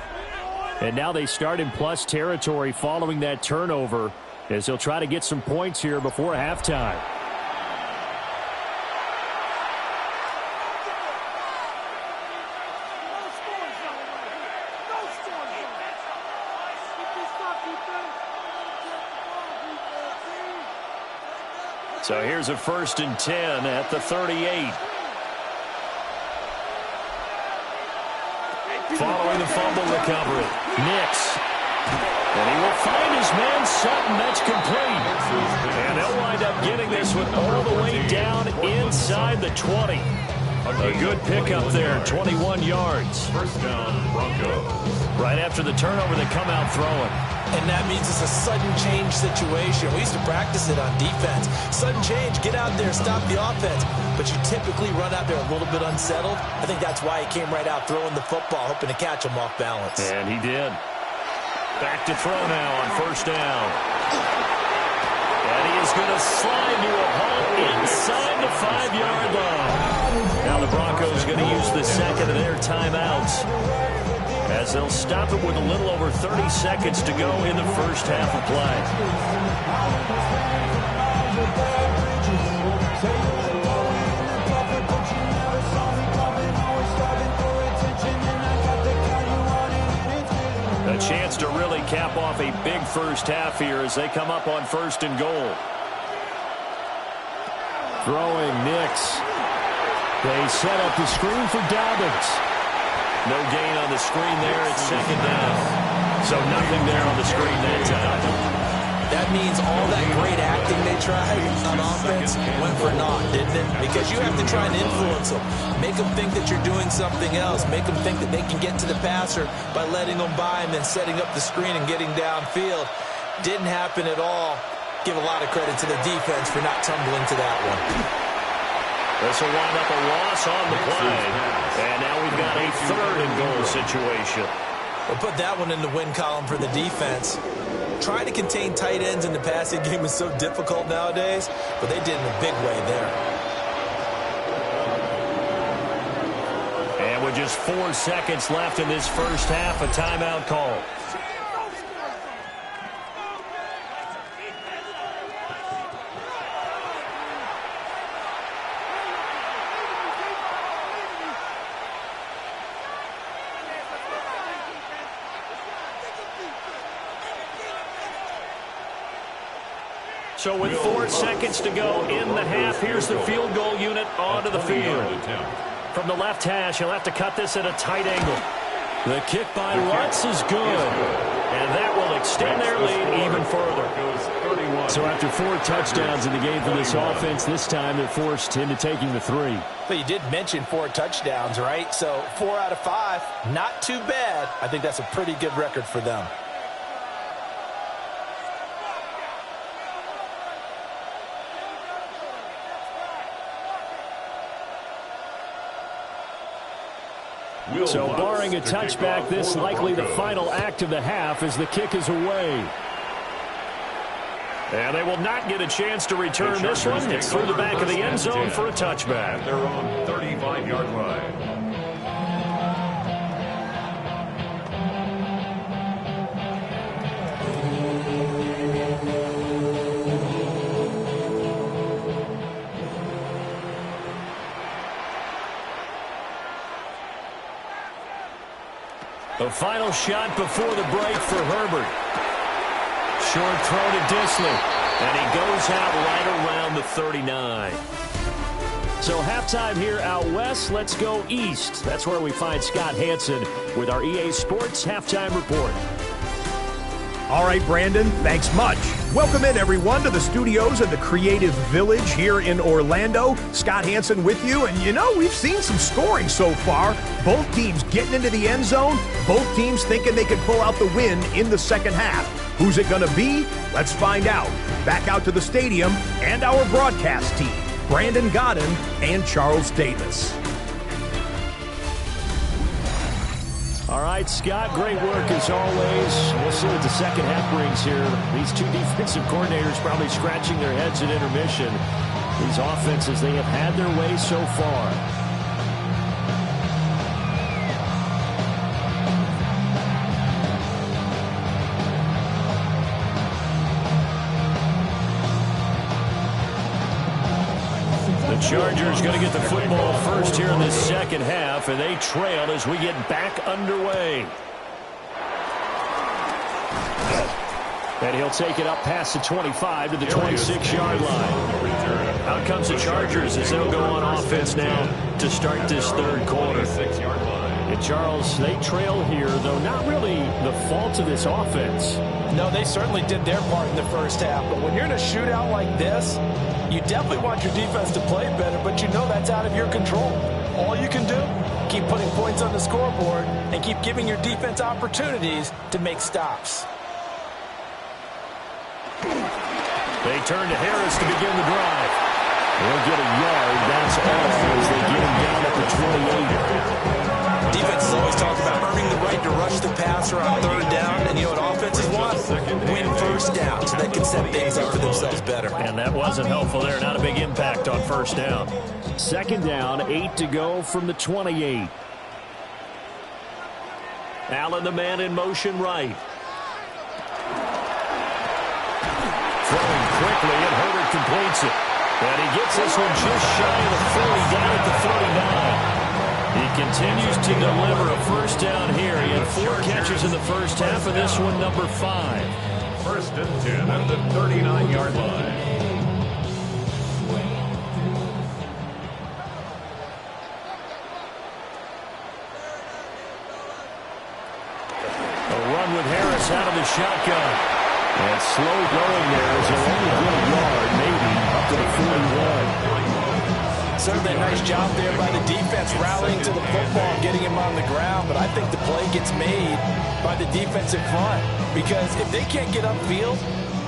And now they start in plus territory following that turnover as they'll try to get some points here before halftime. So here's a 1st and 10 at the 38. Following the fumble recovery, Nix. And he will find his man, Sutton. That's complete. And they'll wind up getting this one all the way down inside the 20. A good pickup there, 21 yards. First down, Broncos. Right after the turnover, they come out throwing. And that means it's a sudden change situation. We used to practice it on defense. Sudden change, get out there, stop the offense. But you typically run out there a little bit unsettled. I think that's why he came right out throwing the football, hoping to catch him off balance. And he did. Back to throw now on first down. And he is going to slide to a halt inside the 5-yard line. Now the Broncos going to use the second of their timeouts as they'll stop it with a little over 30 seconds to go in the first half of play. off a big first half here as they come up on 1st and goal. Throwing Nix. They set up the screen for Dobbins. No gain on the screen there. It's 2nd down. So nothing there on the screen that time. That means all that great acting they tried on offense went for naught, didn't it? Because you have to try and influence them. Make them think that you're doing something else. Make them think that they can get to the passer by letting them by and then setting up the screen and getting downfield. Didn't happen at all. Give a lot of credit to the defense for not tumbling to that one. This will wind up a loss on the play. And now we've got a 3rd and goal situation. We'll put that one in the win column for the defense. Trying to contain tight ends in the passing game is so difficult nowadays, but they did in a big way there. And with just 4 seconds left in this first half, a timeout call. So with 4 seconds to go in the half, here's the field goal unit onto the field. From the left hash, he'll have to cut this at a tight angle. The kick by Lutz is good. And that will extend their lead even further. So after 4 touchdowns in the game for this offense, this time they're forced into taking the 3. But you did mention 4 touchdowns, right? So 4 out of 5, not too bad. I think that's a pretty good record for them. So barring a touchback, this likely the final act of the half as the kick is away. And they will not get a chance to return this one. It's through the back of the end zone for a touchback. They're on 35-yard line. The final shot before the break for Herbert. Short throw to Disley. And he goes out right around the 39. So halftime here out west. Let's go east. That's where we find Scott Hansen with our EA Sports Halftime Report. All right, Brandon, thanks much. Welcome in, everyone, to the studios of the Creative Village here in Orlando. Scott Hansen with you, and we've seen some scoring so far. Both teams getting into the end zone, both teams thinking they could pull out the win in the second half. Who's it going to be? Let's find out. Back out to the stadium and our broadcast team, Brandon Godden and Charles Davis. All right, Scott, great work as always. We'll see what the second half brings here. These two defensive coordinators probably scratching their heads at intermission. These offenses, they have had their way so far. The Chargers going to get the football first here in this second half, and they trail as we get back underway. And he'll take it up past the 25 to the 26-yard line. Out comes the Chargers as they'll go on offense now to start this third quarter. And Charles, they trail here, though not really the fault of this offense. No, they certainly did their part in the first half, but when you're in a shootout like this, you definitely want your defense to play better, but that's out of your control. All you can do, keep putting points on the scoreboard and keep giving your defense opportunities to make stops. They turn to Harris to begin the drive. They'll get a yard, that's all, as they get him down at the 28. Defenses always talk about earning the right to rush the passer on third down, and what offenses want? Win first down, so they can set things up for themselves better. And that wasn't helpful there. Not a big impact on first down. Second down, 8 to go from the 28. Allen, the man in motion right. Throwing quickly, and Herbert completes it. And he gets this one just shy of the 40, down at the 39. He continues to deliver a first down here. He had 4 catches in the first half, and this one number 5. First and 10 at the 39-yard line. A run with Harris out of the shotgun. And slow going there as they'll only get a yard, maybe up to the 41. Certainly a nice job there by the defense rallying to the football and getting him on the ground, but I think the play gets made by the defensive front because if they can't get upfield,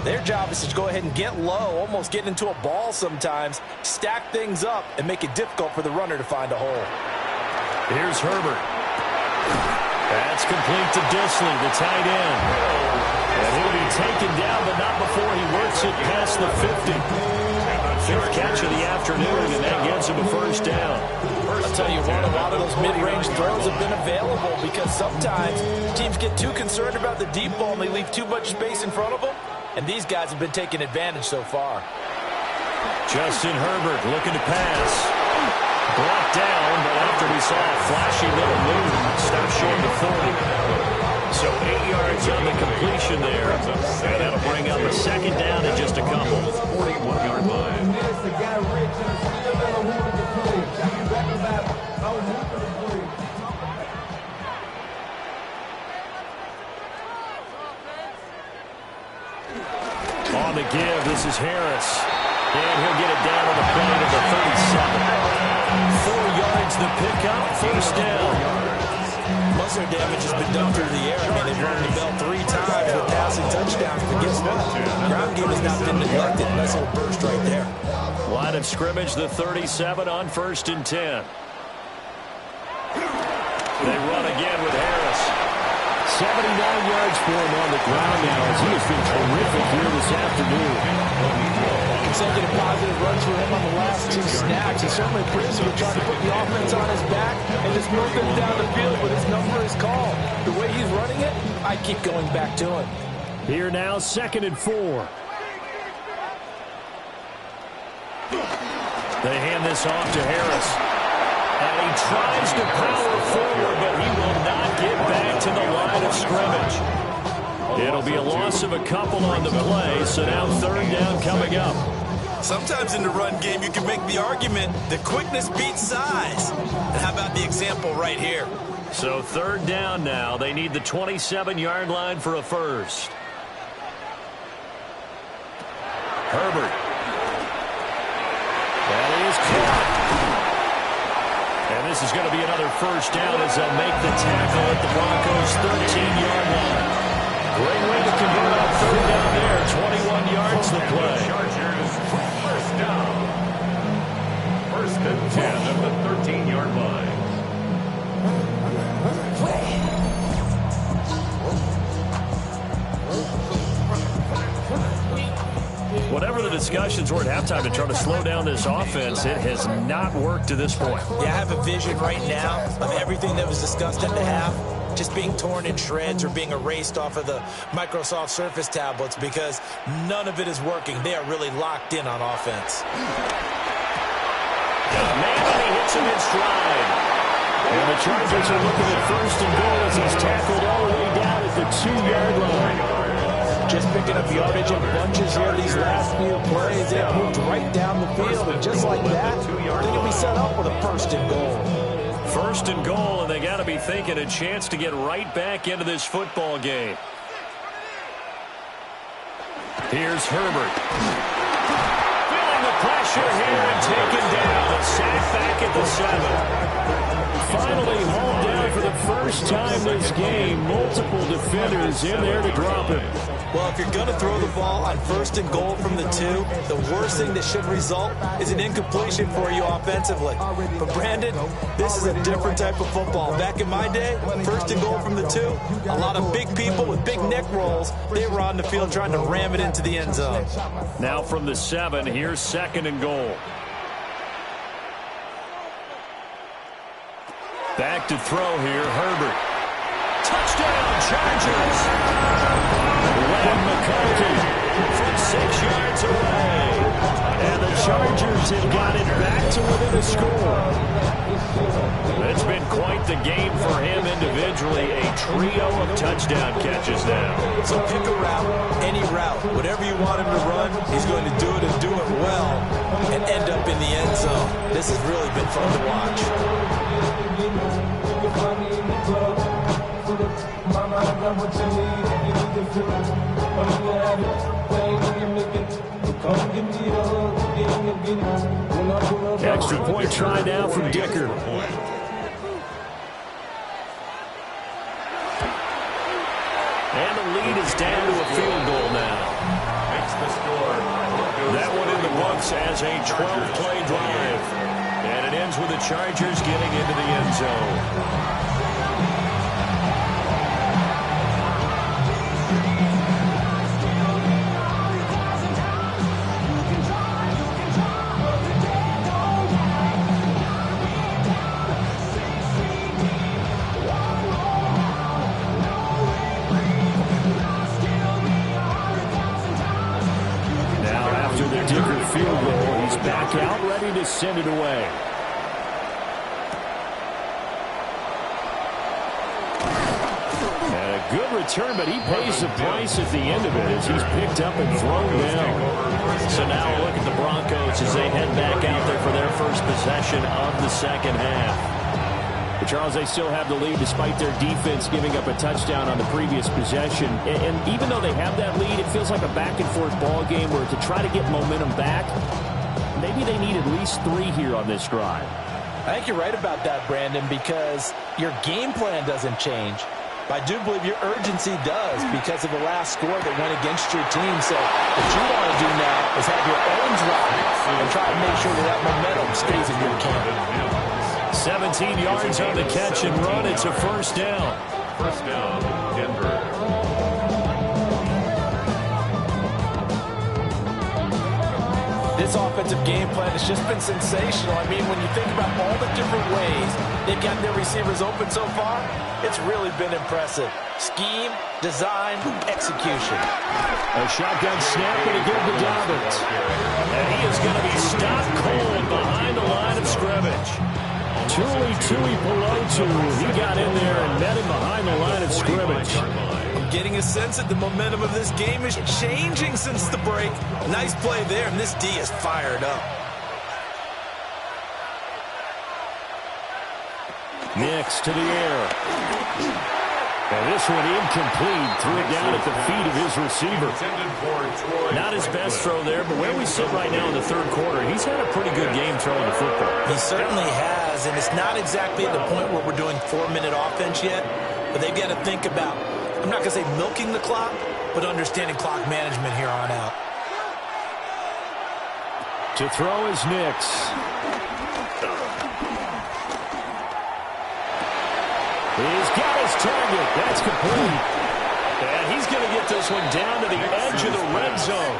their job is to go ahead and get low, almost get into a ball sometimes, stack things up, and make it difficult for the runner to find a hole. Here's Herbert. That's complete to Disley, the tight end. And he'll be taken down, but not before he works it past the 50. 5th catch of the afternoon, and that gets him a first down. I'll tell you what, a lot of those mid-range throws have been available because sometimes teams get too concerned about the deep ball and they leave too much space in front of them, and these guys have been taking advantage so far. Justin Herbert looking to pass. Brought down, but after we saw a flashy little move, stopped short of 40. So 8 yards on the completion there. And that'll bring up a second down in just a couple. 41-yard line. On the give, this is Harris. And he'll get it down on the plane of the 37. 4 yards the pickup, first down. Muscle damage has been done through the air. I mean, they've rung the bell 3 times with passing touchdowns, but guess what? Ground game has not been neglected. Nice little burst right there. Line of scrimmage, the 37 on 1st and 10. They run again with Harris. 79 yards for him on the ground now as he has been terrific here this afternoon. Consecutive positive runs for him on the last 2 snaps. He's certainly pretty good trying to put the offense on his back and just move them down the field, but his number is called. The way he's running it, I keep going back to him. Here now, 2nd and 4. They hand this off to Harris. And he tries to power forward, but he will not get back to the line of scrimmage. It'll be a loss of a couple on the play, so now 3rd down coming up. Sometimes in the run game, you can make the argument that quickness beats size. And how about the example right here? So 3rd down now. They need the 27-yard line for a first. Herbert. That is caught. And this is going to be another first down as they'll make the tackle at the Broncos' 13-yard line. Great way to convert on 3rd down there. 21 yards the play. Chargers, first down. 1st and 10 at the 13-yard line. Whatever the discussions were at halftime to try to slow down this offense, it has not worked to this point. Yeah, I have a vision right now of everything that was discussed at the half just being torn in shreds or being erased off of the Microsoft Surface tablets because none of it is working. They are really locked in on offense. Man, he hits him in stride. And the Chargers are looking at 1st and goal as he's tackled all the way down at the 2-yard line. Just picking up yardage in bunches here these last few plays. They moved right down the field, and just like that, they can be set up with a 1st and goal. 1st and goal, and they got to be thinking a chance to get right back into this football game. Here's Herbert. Feeling the pressure here and taken down. A sack back at the 7. Finally hauled down for the first time this game. Multiple defenders in there to drop him. Well, if you're going to throw the ball on 1st and goal from the 2, the worst thing that should result is an incompletion for you offensively. But, Brandon, this is a different type of football. Back in my day, 1st and goal from the 2, a lot of big people with big neck rolls, they were on the field trying to ram it into the end zone. Now from the 7, here's 2nd and goal. Back to throw here, Herbert. Touchdown, Chargers! Len McCarthy from 6 yards away. And the Chargers have got it back puts him within a score. It's been quite the game for him individually. A trio of touchdown catches now. So pick a route, any route. Whatever you want him to run, he's going to do it and do it well and end up in the end zone. This has really been fun to watch. Extra point try now from Dicker. And the lead is down to a field goal now. Makes the score. That one in the books as a 12-play drive. And it ends with the Chargers getting into the end zone. Field goal. He's back out, ready to send it away. And a good return, but he pays the price at the end of it as he's picked up and thrown down. So now a look at the Broncos as they head back out there for their first possession of the second half. But Charles, they still have the lead despite their defense giving up a touchdown on the previous possession. And even though they have that lead, it feels like a back-and-forth ball game where to try to get momentum back, maybe they need at least 3 here on this drive. I think you're right about that, Brandon, because your game plan doesn't change. But I do believe your urgency does because of the last score that went against your team. So what you want to do now is have your own drive and try to make sure that momentum stays in your camp. 17 yards on the catch and run. It's a first down. First down, Denver. This offensive game plan has just been sensational. I mean, when you think about all the different ways they've got their receivers open so far, it's really been impressive. Scheme, design, execution. A shotgun snap and again to Dobbins. And he is going to be stopped cold behind the line of scrimmage. Tui Pelotu, he got in there and met him behind the line of scrimmage. I'm getting a sense that the momentum of this game is changing since the break. Nice play there, and this D is fired up. Nix to the air. And this one incomplete. Threw it down at the feet of his receiver. Not his best throw there, but where we sit right now in the third quarter, he's had a pretty good game throwing the football. He certainly has, and it's not exactly at the point where we're doing 4-minute offense yet, but they've got to think about, I'm not going to say milking the clock, but understanding clock management here on out. To throw is Nix. He's got his target. That's complete. And he's going to get this one down to the edge of the red zone.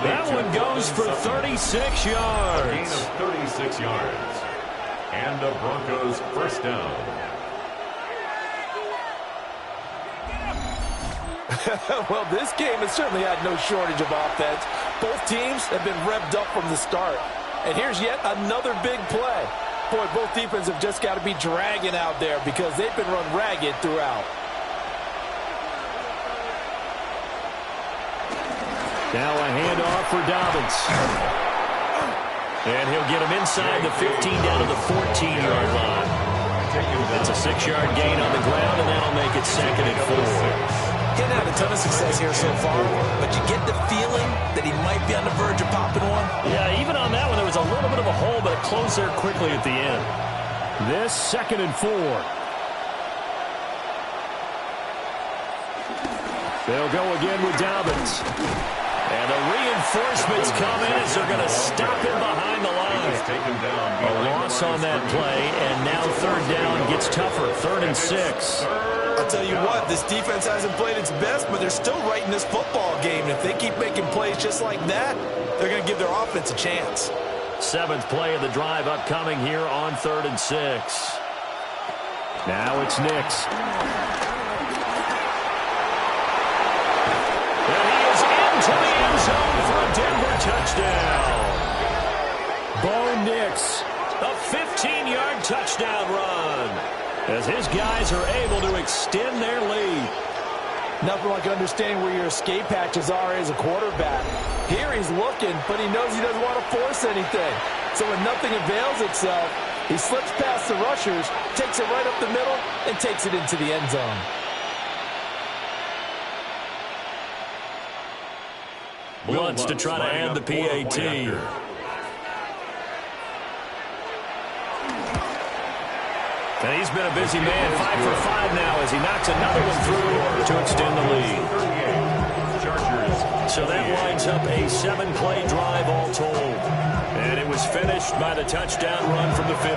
That one goes for 36 yards. Gain of 36 yards. And the Broncos first down. Well, this game has certainly had no shortage of offense. Both teams have been revved up from the start. And here's yet another big play. Boy, both defenses have just got to be dragging out there because they've been run ragged throughout. Now a handoff for Dobbins. And he'll get him inside the 15 down to the 14-yard line. It's a 6-yard gain on the ground, and that'll make it 2nd and 4. Getting had a ton of success here so far, but you get the feeling that he might be on the verge of popping one. Yeah, even on that one, there was a little bit of a hole, but it closed there quickly at the end. This 2nd and 4. They'll go again with Dobbins. And the reinforcements come in as they're going to stop him behind the line. A loss on that play, and now 3rd down gets tougher. 3rd and 6. I'll tell you what, this defense hasn't played its best, but they're still right in this football game. And if they keep making plays just like that, they're going to give their offense a chance. 7th play of the drive upcoming here on 3rd and 6. Now it's Nix. And he is into the end zone for a Denver touchdown. Bo Nix as his guys are able to extend their lead. Nothing like understanding where your escape hatches are as a quarterback. Here he's looking, but he knows he doesn't want to force anything. So when nothing avails itself, he slips past the rushers, takes it right up the middle, and takes it into the end zone. Wants to try to add the PAT. And he's been a busy man, 5 for 5 now as he knocks another one through to extend the lead. So that winds up a 7-play drive all told. And it was finished by the touchdown run from the 15.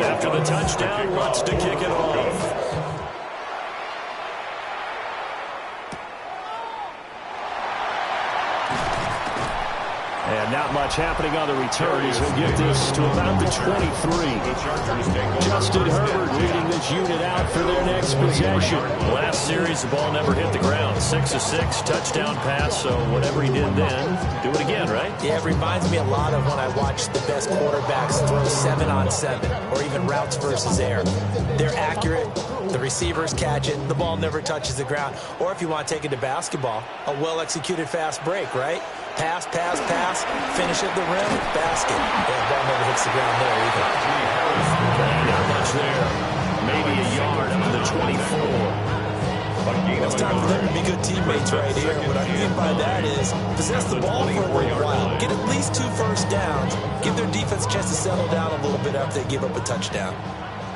After the touchdown, wants to kick it off. And not much happening on the return as he'll get this to about the 23. Justin Herbert leading this unit out for their next possession. Last series, the ball never hit the ground. 6 of 6, touchdown pass, so whatever he did then, do it again, right? Yeah, it reminds me a lot of when I watch the best quarterbacks throw 7-on-7 or even routes versus air. They're accurate. The receivers catch it. The ball never touches the ground. Or if you want to take it to basketball, a well-executed fast break, right? Pass, pass, pass, finish at the rim, basket. That ball never hits the ground there either. Not much there. Maybe a yard on the 24. It's time for them to be good teammates right here. What I mean by that is possess the ball for a little while. Get at least 2 first downs. Give their defense a chance to settle down a little bit after they give up a touchdown.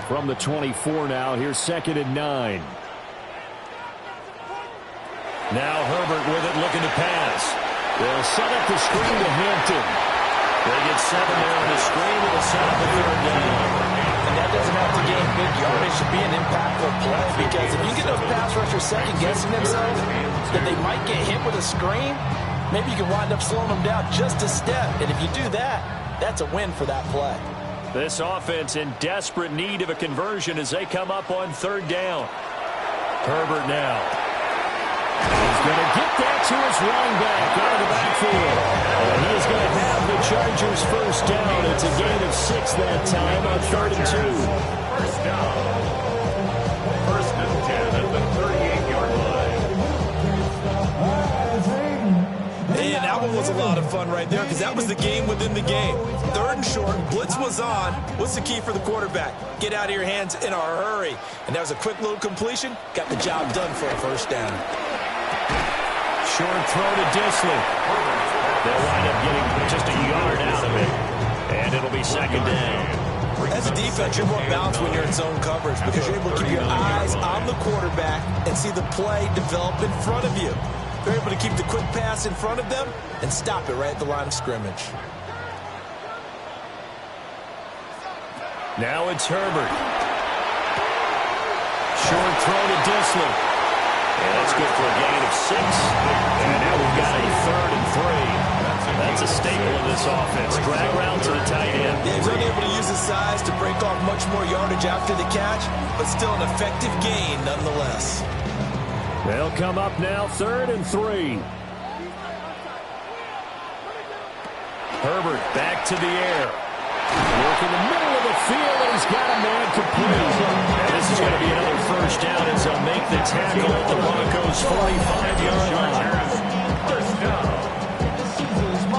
From the 24 now, here's 2nd and 9. Now Herbert with it, looking to pass. They'll set up the screen to Hampton. They get 7 there on the screen. It'll set up a 3rd down. And that doesn't have to gain big yardage. It should be an impactful play because if you get those pass rushers second-guessing themselves that they might get hit with a screen, maybe you can wind up slowing them down just a step. And if you do that, that's a win for that play. This offense in desperate need of a conversion as they come up on 3rd down. Herbert now. He's going to get that to his running back out of the backfield. And he is going to have the Chargers first down. It's a gain of 6 that time on 3rd and 2. First down. 1st and 10 at the 38-yard line. And that one was a lot of fun right there because that was the game within the game. 3rd and short, blitz was on. What's the key for the quarterback? Get out of your hands in a hurry. And that was a quick little completion. Got the job done for a first down. Short throw to Disley. They'll wind up getting just a yard out of it. And it'll be 2nd down. As a defense, you're more balanced when you're in zone coverage because you're able to keep your eyes on the quarterback and see the play develop in front of you. They're able to keep the quick pass in front of them and stop it right at the line of scrimmage. Now it's Herbert. Short throw to Disley. And that's good for a gain of 6. And now we've got a 3rd and 3. That's a staple of this offense. Drag route to the tight end. Yeah, he's only able to use his size to break off much more yardage after the catch, but still an effective gain nonetheless. They'll come up now 3rd and 3. Herbert back to the air. Work in the middle of the field, and he's got a man complete. And this is going to be another first down as they'll make the tackle at the Broncos' 45-yard line. First down.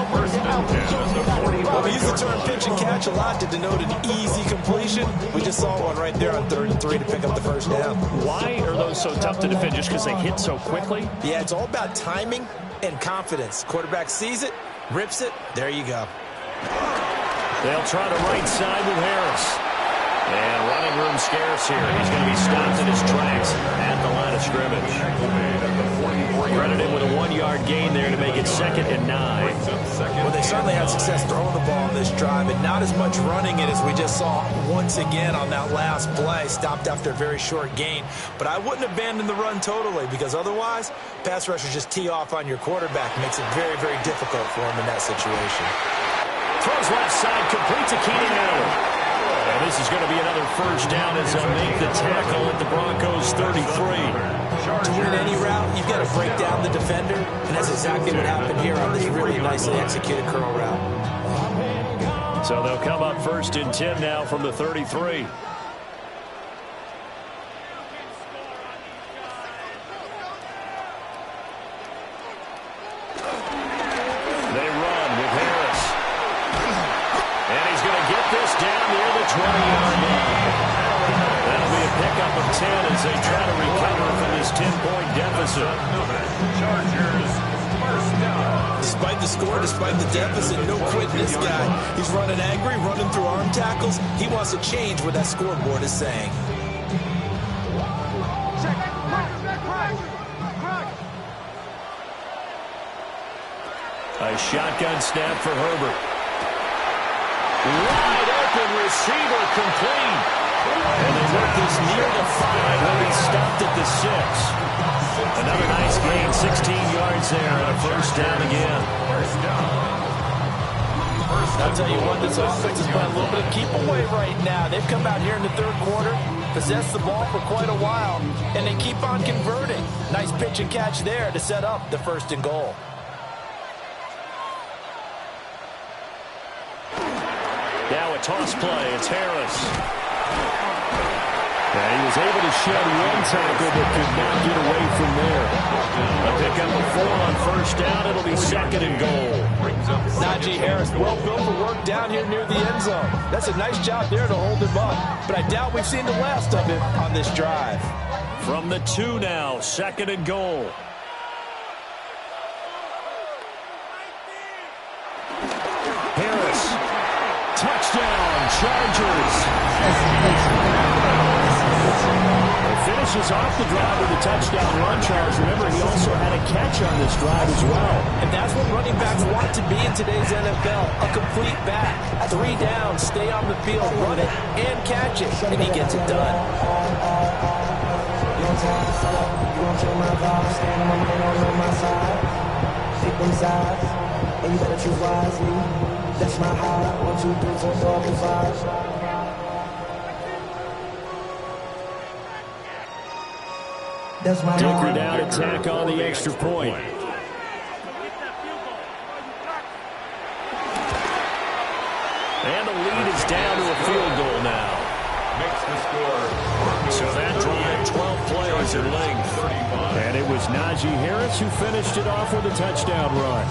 1st and 10 at the 45. Well, we use the term pitch and catch a lot to denote an easy completion. We just saw one right there on 3rd and 3 to pick up the first down. Why are those so tough to defend? Just because they hit so quickly? Yeah, it's all about timing and confidence. Quarterback sees it, rips it, there you go. They'll try the right side with Harris. And running room scarce here. He's going to be stopped in his tracks at the line of scrimmage. Credited with a 1-yard gain there to make it 2nd and 9. Well, they certainly had success throwing the ball on this drive, and not as much running it as we just saw once again on that last play. Stopped after a very short gain. But I wouldn't abandon the run totally because otherwise, pass rushers just tee off on your quarterback. Makes it very, very difficult for him in that situation. Throws left side, complete to Keenan Allen. And this is going to be another first down as they'll make the tackle at the Broncos 33. To win any route, you've got to break down the defender, and that's exactly what happened here on this really nicely executed curl route. So they'll come up first and 10 now from the 33. They run with Harris. And he's going to get this down near the 20-yard line. That'll be a pickup of 10 as they try to recover from this 10-point deficit. Chargers, first down. Despite the score, despite the deficit, no quitting this guy. He's running angry, running through arm tackles. He wants to change what that scoreboard is saying. A shotgun snap for Herbert. Wide open receiver complete. And they work this near the 5. He'll be stopped at the 6. Another nice gain, 16 yards there, and a first down again. I'll tell you what, this offense is playing a little bit of keep away right now. They've come out here in the third quarter, possessed the ball for quite a while, and they keep on converting. Nice pitch and catch there to set up the first and goal. Now a toss play. It's Harris. And he was able to shed one tackle but could not get away from there. A pickup of 4 on first down. It'll be second and goal. Najee Harris, well built for work down here near the end zone. That's a nice job there to hold him up. But I doubt we've seen the last of him on this drive. From the 2 now, second and goal. Harris. Touchdown, Chargers. He finishes off the drive with a touchdown run, Charles. Remember, he also had a catch on this drive as well. And that's what running backs want to be in today's NFL, a complete back. 3 down, stay on the field, run it, and catch it, and he gets it done. And you better choose wisely. That's my high. 1, 2, 3, 4, 5. That's my Dicker down attack on the extra point. And the lead is down to a field goal now. Makes the score. So that drive, 12 plays in length. And it was Najee Harris who finished it off with a touchdown run.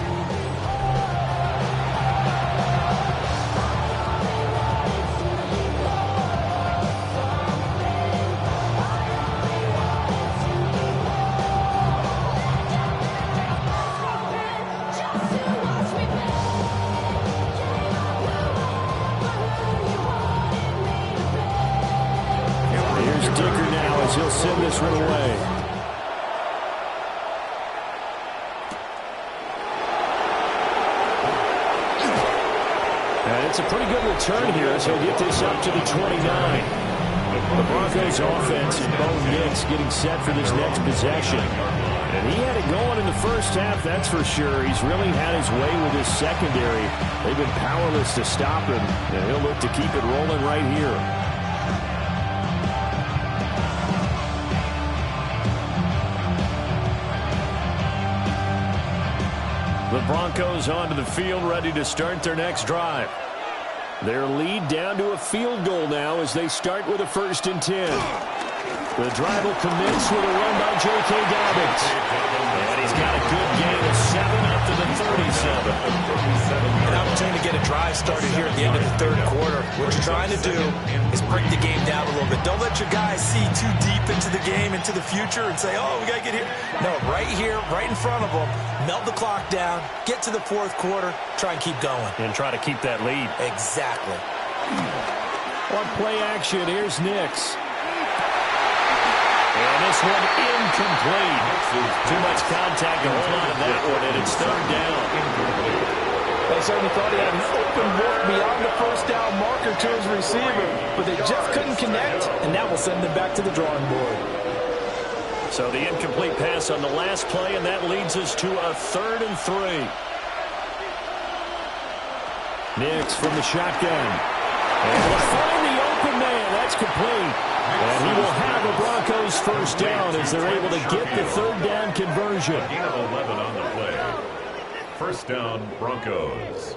He'll send this one away. And it's a pretty good return here as he'll get this up to the 29. The Broncos offense and Bo Nix getting set for this next possession. And he had it going in the first half, that's for sure. He's really had his way with his secondary. They've been powerless to stop him, and he'll look to keep it rolling right here. The Broncos onto the field, ready to start their next drive. Their lead down to a field goal now as they start with a 1st and 10. The drive will commence with a run by J.K. Dobbins. And he's got a good gain of 7 up to the 37. An opportunity to get a drive started here at the end of the third quarter. What you're trying to do is break the game down a little bit. Don't let your guys see too deep into the game, into the future, and say, oh, we got to get here. No, right here, right in front of them, melt the clock down, get to the fourth quarter, try and keep going. And try to keep that lead. Exactly. On play action, here's Nix. And this one incomplete. Too much contact to hold on to that one, and it's 3rd down. They certainly thought he had an open look beyond the first down marker to his receiver, but they just couldn't connect, and that will send them back to the drawing board. So the incomplete pass on the last play, and that leads us to a 3rd and 3. Nix from the shotgun. And they'll find the open man. That's complete. And he will have a Broncos first down as they're able to get the third down conversion. Gain of 11 on the play. First down, Broncos.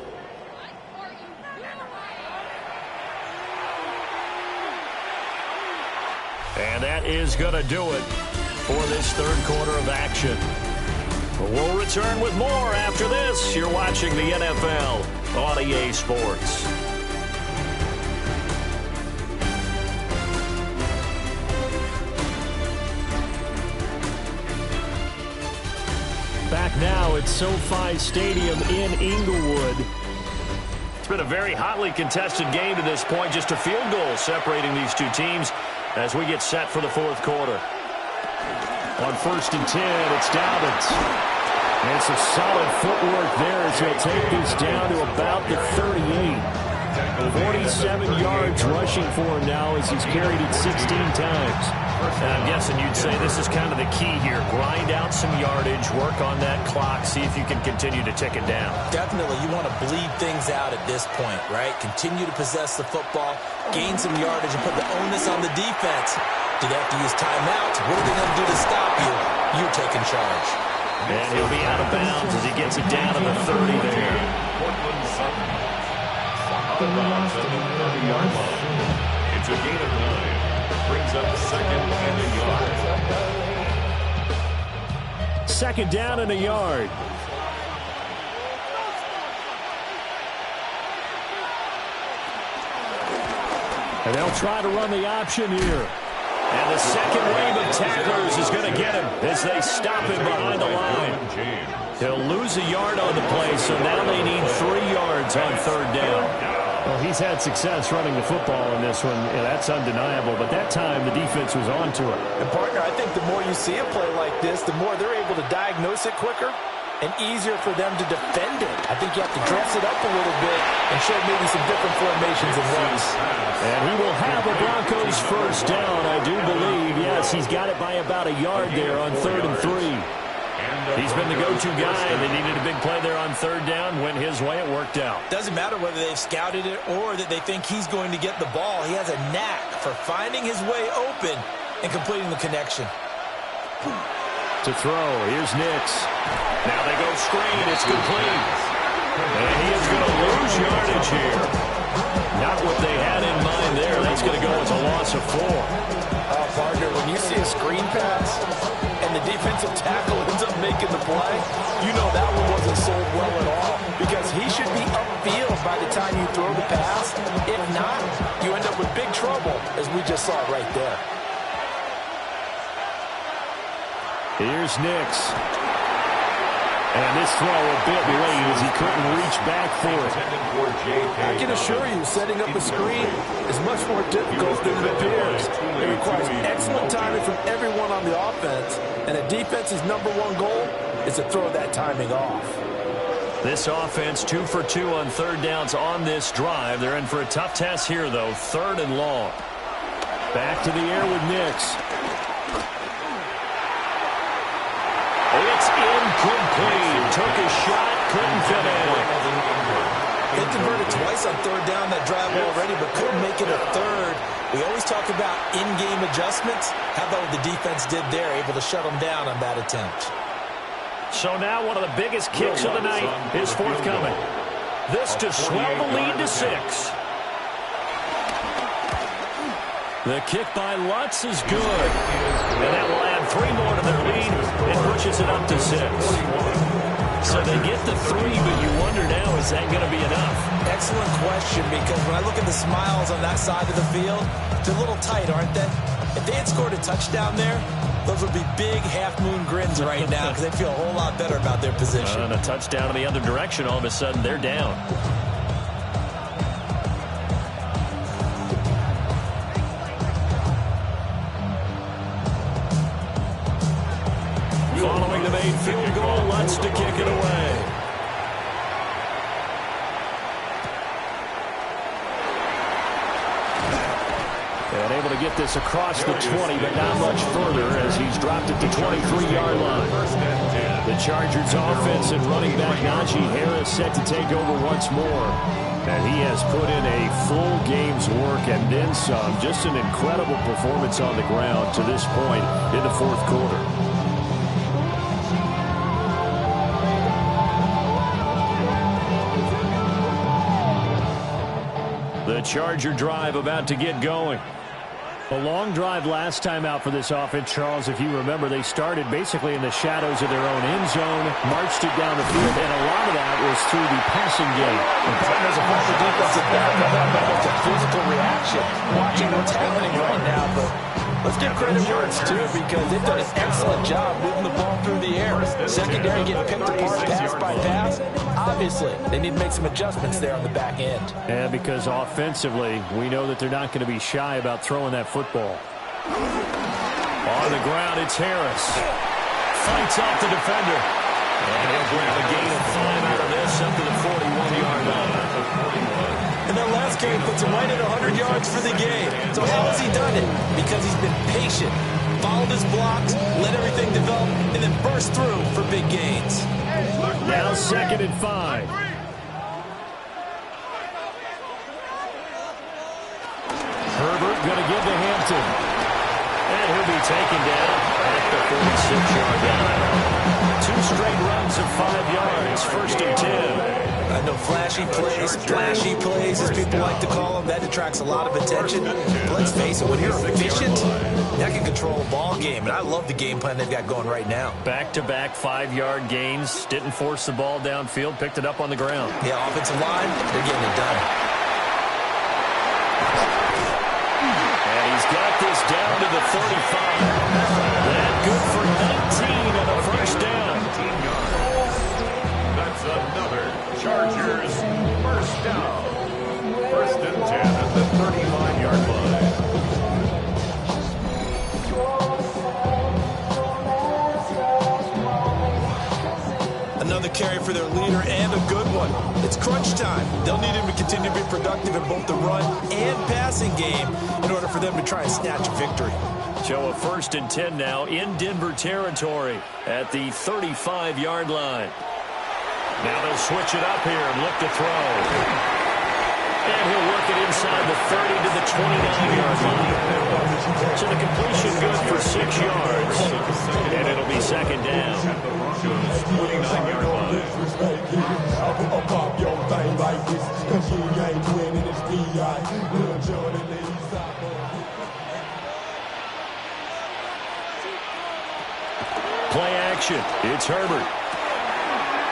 And that is going to do it for this third quarter of action. We'll return with more after this. You're watching the NFL on EA Sports. Back now at SoFi Stadium in Inglewood. It's been a very hotly contested game to this point. Just a field goal separating these two teams as we get set for the fourth quarter. On 1st and 10, it's Dobbins. And some solid footwork there as he'll take this down to about the 38. 47 yards rushing for him now as he's carried it 16 times. And I'm guessing you'd say this is kind of the key here. Grind out some yardage, work on that clock, see if you can continue to tick it down. Definitely, you want to bleed things out at this point, right? Continue to possess the football, gain some yardage, and put the onus on the defense. Do they have to use timeouts? What are they going to do to stop you? You're taking charge. And he'll be out of bounds as he gets it down to the 30 there. The bounds at the 30-yard line. It's a gain of 9. Brings up second and a yard. Second down and a yard. And they'll try to run the option here. And the second wave of tacklers is going to get him as they stop him behind the line. He'll lose a yard on the play, so now they need 3 yards on third down. Well, he's had success running the football in this one. Yeah, that's undeniable. But that time, the defense was on to it. And, partner, I think the more you see a play like this, the more they're able to diagnose it quicker and easier for them to defend it. I think you have to dress it up a little bit and show maybe some different formations and runs. And he will have a Broncos first down, I do believe. Yes, he's got it by about a yard there on 3rd and 3. He's been the go-to guy. They needed a big play there on third down. Went his way. It worked out. Doesn't matter whether they've scouted it or that they think he's going to get the ball. He has a knack for finding his way open and completing the connection. To throw. Here's Nix. Now they go screen. It's complete. And he is going to lose yardage here. Not what they had in mind there. That's going to go as a loss of 4. Partner, when you see a screen pass and the defensive tackle ends up making the play, you know that one wasn't sold well at all because he should be upfield by the time you throw the pass. If not, you end up with big trouble, as we just saw right there. Here's Nix. And this throw a bit late as he couldn't reach back for it. I can assure you, setting up a screen is much more difficult than it appears. It requires excellent timing from everyone on the offense, and a defense's #1 goal is to throw that timing off. This offense 2 for 2 on third downs on this drive. They're in for a tough test here, though. 3rd and long. Back to the air with Nix. It's incomplete. Took a shot, couldn't finish. They converted twice on third down that drive already, but couldn't make it a third. We always talk about in-game adjustments. How about what the defense did there, able to shut them down on that attempt. So now one of the biggest kicks of the night is forthcoming. This to swell the lead to 6. The kick by Lutz is good. And that will add 3 more to their lead and pushes it up to 6. So they get the 3, but you wonder now, is that going to be enough? Excellent question, because when I look at the smiles on that side of the field, they're a little tight, aren't they? If they had scored a touchdown there, those would be big half-moon grins right now because they feel a whole lot better about their position. And a touchdown in the other direction, all of a sudden they're down. Following the made field goal, Lutz to kick it away. And able to get this across the 20, but not much further as he's dropped it to 23-yard line. The Chargers offense and running back Najee Harris set to take over once more. And he has put in a full game's work and then some. Just an incredible performance on the ground to this point in the fourth quarter. The Charger drive about to get going. A long drive last time out for this offense, Charles. If you remember, they started basically in the shadows of their own end zone, marched it down the field, and a lot of that was through the passing game. And partners of the defensive back, almost a physical reaction, watching what's happening right now. But let's give credit where it's due, because they've done an excellent job moving the ball through the air. Secondary getting picked apart pass by pass. Obviously, they need to make some adjustments there on the back end. Yeah, because offensively, we know that they're not going to be shy about throwing that football. On the ground, it's Harris. Fights off the defender. And he'll grab a gain of 5 out of this up to the 41-yard line. And that last carry puts him right at 100 yards for the game. So how has he done it? Because he's been patient, followed his blocks, let everything develop, and then burst through for big gains. Now 2nd and 5. Herbert going to give to Hampton. And he'll be taken down at the 46-yard line. 2 straight runs of 5 yards. 1st and 10. I know flashy plays, as people like to call them, that attracts a lot of attention. But let's face it, when you're efficient, that can control a ball game. And I love the game plan they've got going right now. Back-to-back 5-yard gains. Didn't force the ball downfield. Picked it up on the ground. Yeah, offensive line, they're getting it done. And he's got this down to the 35. That good for 19 on the first down. That's another Chargers first down. 1st and 10 at the 35-yard line. Another carry for their leader, and a good one. It's crunch time. They'll need him to continue to be productive in both the run and passing game in order for them to try and snatch a victory. So a 1st and 10 now in Denver territory at the 35-yard line. Now they'll switch it up here and look to throw. And he'll work it inside the 30 to the 29-yard line. So the completion good for 6 yards. And it'll be 2nd down. At the Broncos' 29-yard line. Play action. It's Herbert.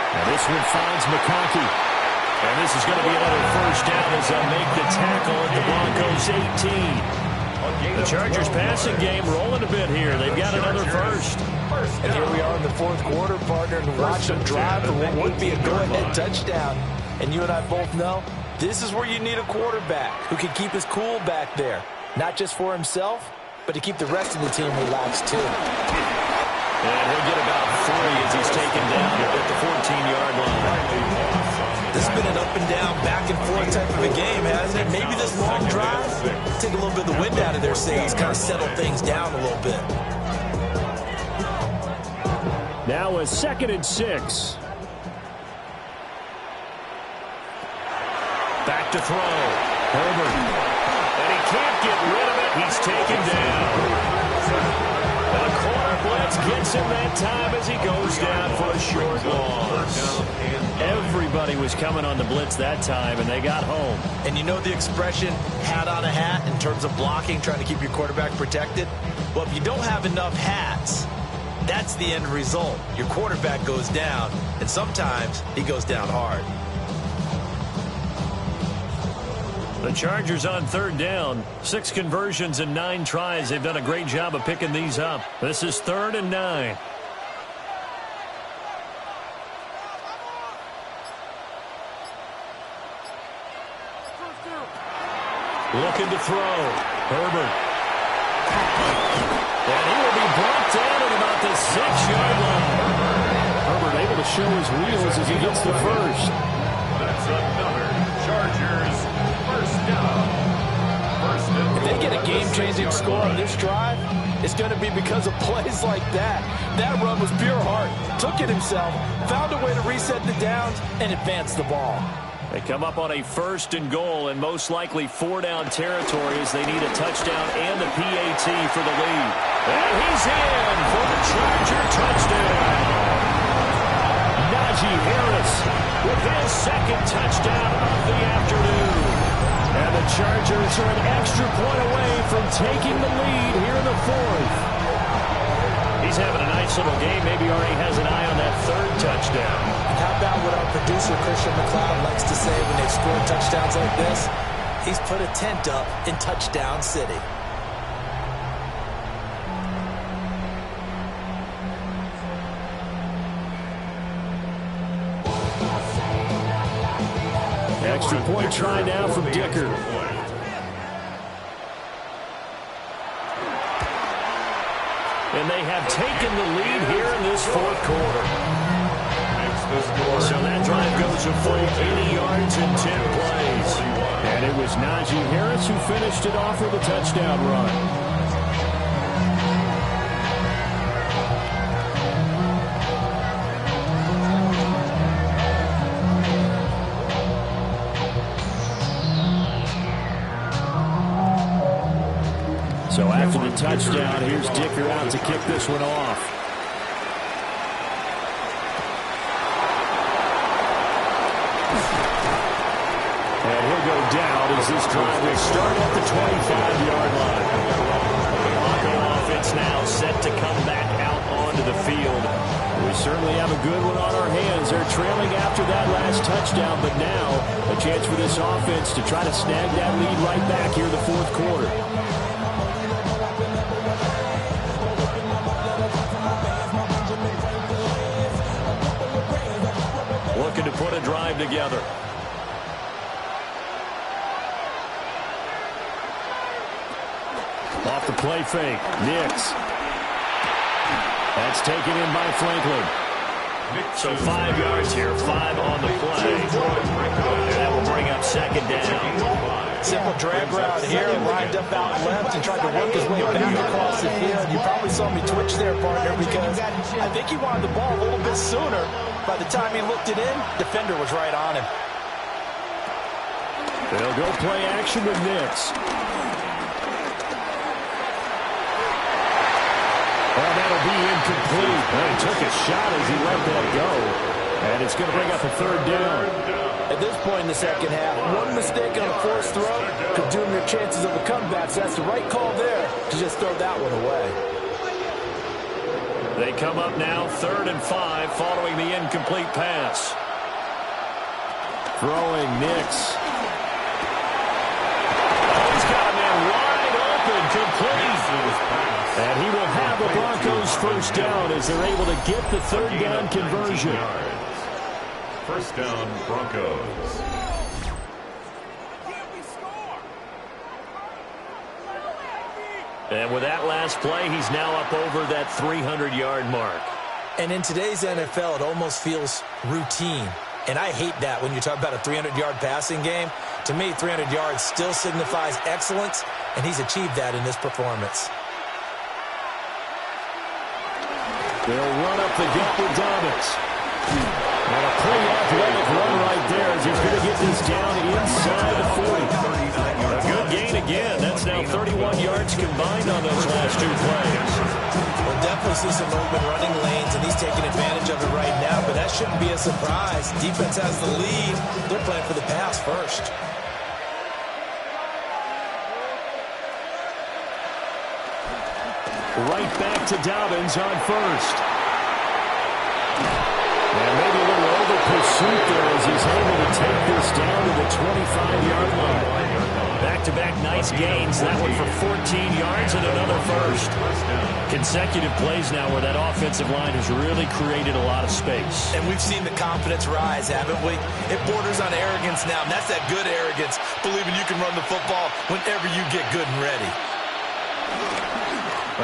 Now this one finds McConkey. And this is going to be another 1st down as they'll make the tackle at the Broncos' 18. The Chargers passing game rolling a bit here. They've got another 1st. And here we are in the 4th quarter, partner, and watch them drive for what would be a go-ahead touchdown. And you and I both know this is where you need a quarterback who can keep his cool back there. Not just for himself, but to keep the rest of the team relaxed too. And he'll get about 3 as he's taken down at the 14-yard line. This has been an up-and-down, back-and-forth type of a game, hasn't it? Maybe this long drive, take a little bit of the wind out of their sails, kind of settle things down a little bit. Now a 2nd and 6. Back to throw. Herbert. And he can't get rid of it. He's taken down. And the corner blitz gets him that time as he goes down for a short loss. Everybody was coming on the blitz that time, and they got home. And you know the expression, hat on a hat, in terms of blocking, trying to keep your quarterback protected? Well, if you don't have enough hats, that's the end result. Your quarterback goes down, and sometimes he goes down hard. The Chargers on 3rd down. 6 conversions and 9 tries. They've done a great job of picking these up. This is 3rd and 9. Looking to throw. Herbert. And he will be brought down at about the 6-yard line. Herbert able to show his wheels as he gets the 1st. That's another Chargers first down. If they get a game-changing score on this drive, it's going to be because of plays like that. That run was pure heart. took it himself, found a way to reset the downs, and advance the ball. They come up on a 1st and goal and most likely 4-down territory as they need a touchdown and a PAT for the lead. And he's in for the Charger touchdown. Najee Harris with his 2nd touchdown of the afternoon. And the Chargers are an extra point away from taking the lead here in the 4th. He's having a nice little game. Maybe already has an eye on that 3rd touchdown. How about what our producer, Christian McLeod, likes to say when they score touchdowns like this? He's put a tent up in Touchdown City. Extra point try now from Dicker. And they have taken the lead here in this 4th quarter. So that drive goes a full 80 yards in 10 plays. And it was Najee Harris who finished it off with a touchdown run. So after the touchdown, here's Dicker out to kick this one off. And he'll go down as this drive will start at the 25-yard line. The Bronco offense now set to come back out onto the field. We certainly have a good one on our hands. They're trailing after that last touchdown, but now a chance for this offense to try to snag that lead right back here in the 4th quarter. Looking to put a drive together. Off the play fake. Nix. That's taken in by Franklin. So 5 yards here, 5 on the play. That will bring up 2nd down. Simple drag route here, lined up out left and tried to work his way back across the field. You probably saw me twitch there, partner, because I think he wanted the ball a little bit sooner. By the time he looked it in, defender was right on him. They'll go play action with Nix. Oh, that'll be incomplete. Well, he took a shot as he let that go. And it's going to bring up a 3rd down. At this point in the 2nd half, one mistake on a forced throw could doom your chances of a comeback. So that's the right call there to just throw that one away. They come up now 3rd and 5 following the incomplete pass. Throwing Nix. Oh, he's got a man wide open, complete. And he will have the Broncos 1st down as they're able to get the 3rd down conversion. 1st down, Broncos. And with that last play, he's now up over that 300-yard mark. And in today's NFL, it almost feels routine. And I hate that when you talk about a 300-yard passing game. To me, 300 yards still signifies excellence, and he's achieved that in this performance. They'll run up the gut with Dobbins. And a pretty athletic run right there as he's going to get this down inside the 40. A good gain again. That's now 31 yards combined on those last 2 plays. We'll definitely see some open running lanes, and he's taking advantage of it right now, but that shouldn't be a surprise. Defense has the lead. They're playing for the pass first. Right back to Dobbins on 1st. And maybe a little over pursuit there as he's able to take this down to the 25-yard line. Back-to-back nice gains. That one for 14 yards and another 1st. Consecutive plays now where that offensive line has really created a lot of space. And we've seen the confidence rise, haven't we? It borders on arrogance now, and that's that good arrogance, believing you can run the football whenever you get good and ready.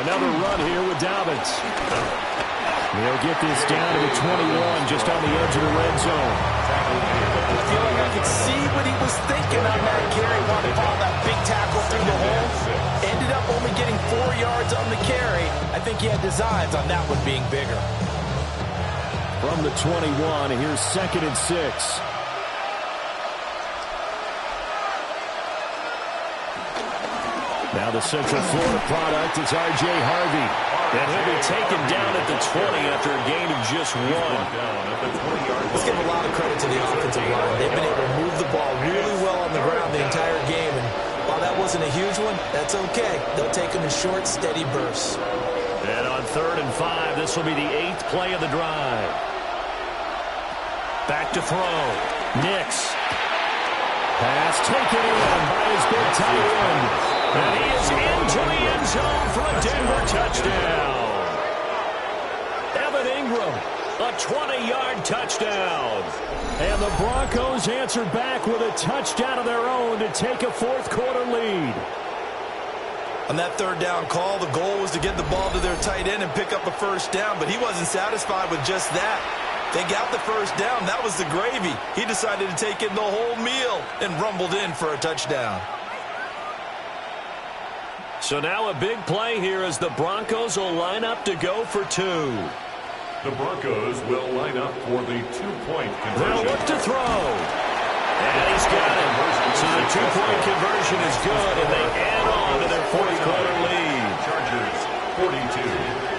Another run here with Dobbins. He'll get this down to the 21, just on the edge of the red zone. I feel like I could see what he was thinking on that carry. Wanted to follow that big tackle through the hole. Ended up only getting 4 yards on the carry. I think he had designs on that one being bigger. from the 21. Here's 2nd and 6. Now the Central Florida product is R.J. Harvey. And he'll be taken down at the 20 after a gain of just 1. Let's give a lot of credit to the offensive line. They've been able to move the ball really well on the ground the entire game. And while that wasn't a huge one, that's okay. They'll take them in short, steady bursts. And on 3rd and 5, this will be the 8th play of the drive. Back to throw. Nix. Pass taken in by his big tight end. And he is into the end zone for a Denver touchdown. Evan Ingram, a 20-yard touchdown. And the Broncos answer back with a touchdown of their own to take a 4th quarter lead. On that 3rd down call, the goal was to get the ball to their tight end and pick up a 1st down, but he wasn't satisfied with just that. They got the 1st down. That was the gravy. He decided to take in the whole meal and rumbled in for a touchdown. So now a big play here as the Broncos will line up to go for 2. The Broncos will line up for the 2-point conversion. They'll look to throw. And he's got it. So the 2-point conversion is good, and they add on to their 4th quarter lead. Chargers 42.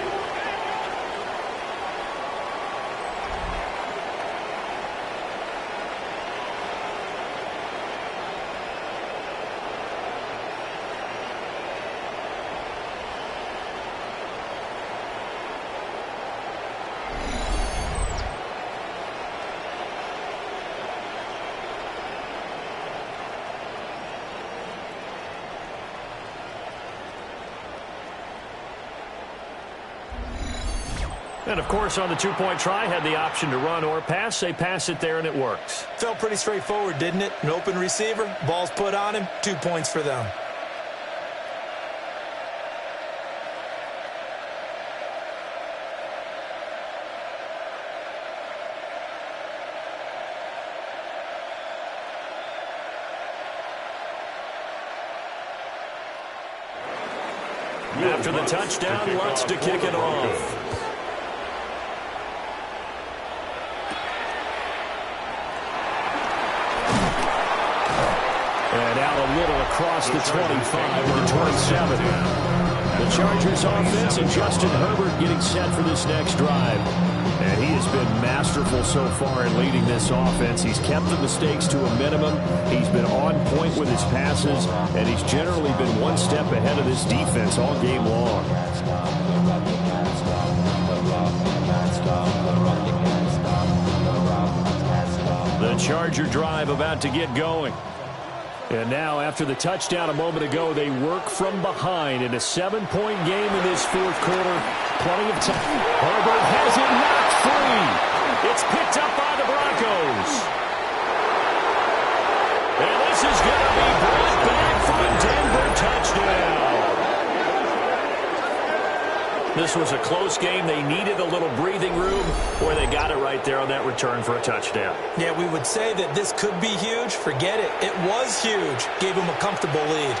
And, of course, on the 2-point try, had the option to run or pass. They pass it there, and it works. Felt pretty straightforward, didn't it? An open receiver, ball's put on him, 2 points for them. After the touchdown, Lutz to kick it off. And out a little across the 25 to the 27. The Chargers offense and Justin Herbert getting set for this next drive. And he has been masterful so far in leading this offense. He's kept the mistakes to a minimum. He's been on point with his passes, and he's generally been one step ahead of this defense all game long. The Charger drive about to get going. And now, after the touchdown a moment ago, they work from behind in a 7-point game in this 4th quarter. Plenty of time. Herbert has it knocked free. It's picked up by the Broncos. And this is going to be brought back for a Denver touchdown. This was a close game. They needed a little breathing room, or they got it right there on that return for a touchdown. Yeah, we would say that this could be huge. Forget it. It was huge. Gave them a comfortable lead.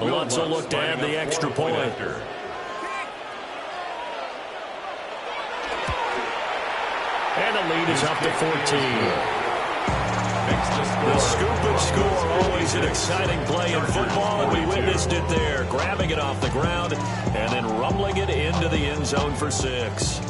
Lutz will look to add the extra point. And the lead is up to 14. The scoop and score, always an exciting play in football, and we witnessed it there, grabbing it off the ground and then rumbling it into the end zone for 6.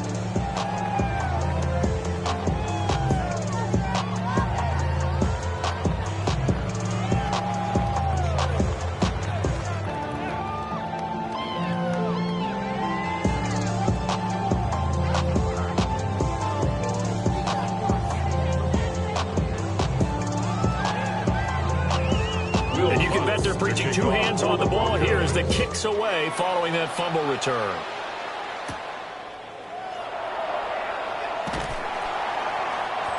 Preaching 2 hands on the ball here as the kicks away following that fumble return.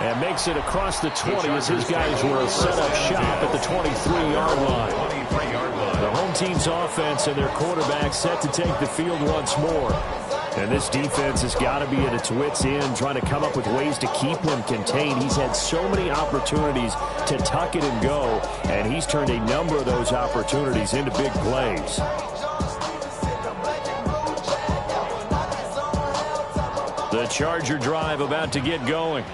And makes it across the 20 as his guys will set up shop at the 23-yard line. The home team's offense and their quarterback set to take the field once more. And this defense has got to be at its wits' end, trying to come up with ways to keep him contained. He's had so many opportunities to tuck it and go, and he's turned a number of those opportunities into big plays. The Charger drive about to get going.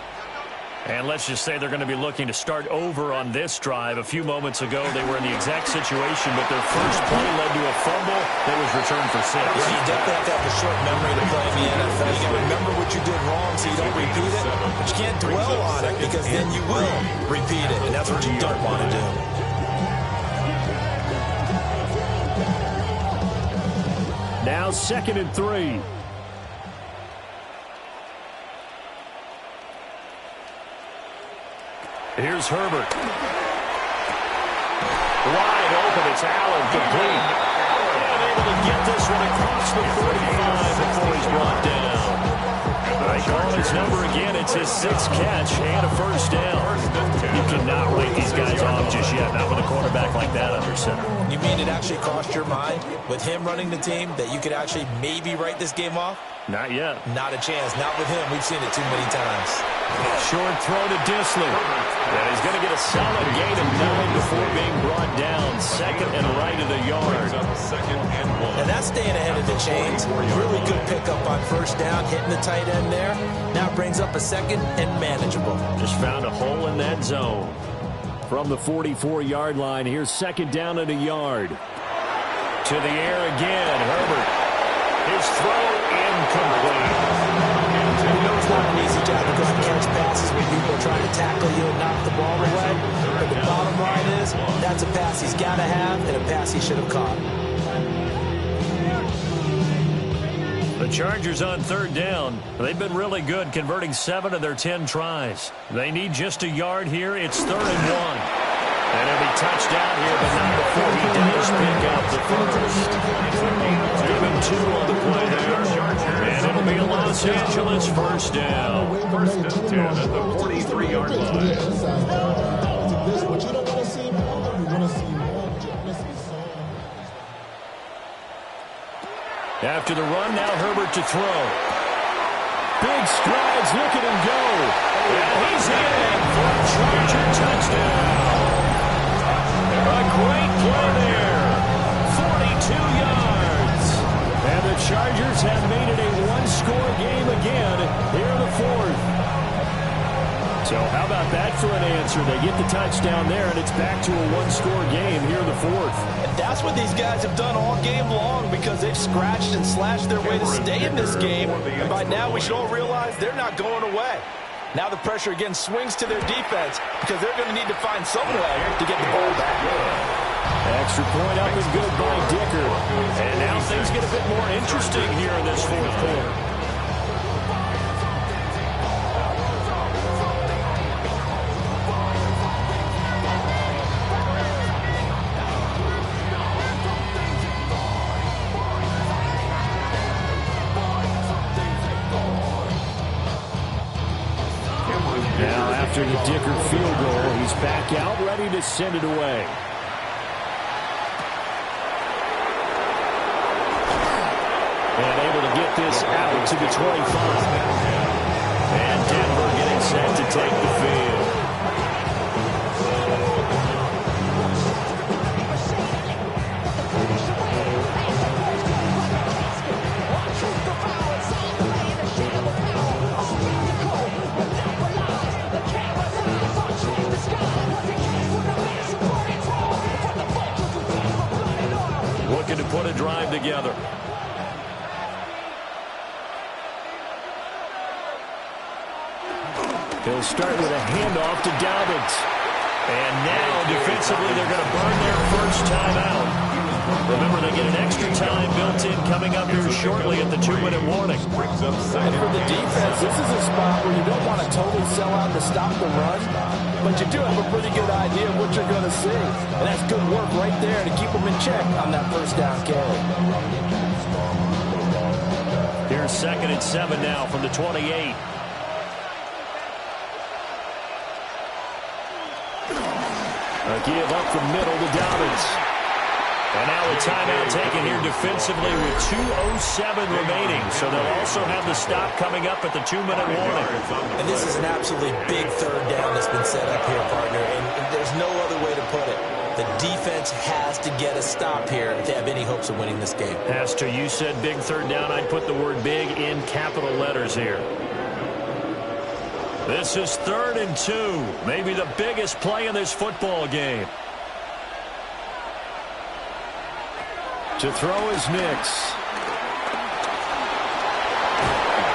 And let's just say they're going to be looking to start over on this drive. A few moments ago, they were in the exact situation, but their first play led to a fumble that was returned for 6. Yeah, you definitely have to have a short memory to play in the NFL. You got to remember what you did wrong so you don't repeat it. But you can't dwell on it because then you will repeat it, and that's what you don't want to do. Now 2nd and 3. Here's Herbert. Wide open. It's Allen, complete. And able to get this one across the 45 before he's brought down. They call his number again. It's his 6th catch and a first down. You cannot write these guys off just yet, not with a quarterback like that under center. You mean it actually crossed your mind with him running the team that you could actually maybe write this game off? Not yet. Not a chance. Not with him. We've seen it too many times. Short throw to Disley. And he's going to get a solid gain of 9 before being brought down. 2nd and right of the yard. And that's staying ahead of the chains. Really good pickup on first down, hitting the tight end there. Now brings up a 2nd and manageable. Just found a hole in that zone. From the 44-yard line, here's 2nd down and a yard. To the air again, Herbert. His throw incomplete. You know it's not an easy job to go and catch passes when people are trying to tackle you and knock the ball away. But the bottom line is, that's a pass he's got to have and a pass he should have caught. The Chargers on 3rd down. They've been really good, converting 7 of their 10 tries. They need just a yard here. It's 3rd and 1. And he'll be touched out here, but not before he does pick up the first. Even 2 on the play there. And it'll be a Los Angeles first down. 1st and 10 at the 43-yard line. What you don't want to see more, you want to see more. After the run, now Herbert to throw. Big strides, look at him go. And he's in for a Charger touchdown. A great play there. 42 yards. And the Chargers have made it a one-score game again here in the 4th. So how about that for an answer? They get the touchdown there, and it's back to a one-score game here in the 4th. And that's what these guys have done all game long because they've scratched and slashed their way to stay in this game. And by now we should all realize they're not going away. Now the pressure again swings to their defense because they're going to need to find some way to get the ball back. Extra point up and good by Dicker. And now things get a bit more interesting here in this 4th quarter. Now after the Dicker field goal, he's back out, ready to send it away. And able to get this out to the 25. And Denver getting set to take the field. Looking to put a drive together. He'll start with a handoff to Dobbins. And now, defensively, they're going to burn their first time out. Remember, they get an extra time built in coming up here shortly at the 2-minute warning. And for the defense, this is a spot where you don't want to totally sell out to stop the run, but you do have a pretty good idea of what you're going to see. And that's good work right there to keep them in check on that first down carry. Here's 2nd and 7 now from the 28. A give up the middle to Dobbins. And now a timeout taken here defensively with 2:07 remaining. So they'll also have the stop coming up at the 2-minute warning. And this is an absolutely big third down that's been set up here, partner. And there's no other way to put it. The defense has to get a stop here if they have any hopes of winning this game. Pastor, you said big third down. I'd put the word big in capital letters here. This is 3rd and 2. Maybe the biggest play in this football game. To throw is Nix.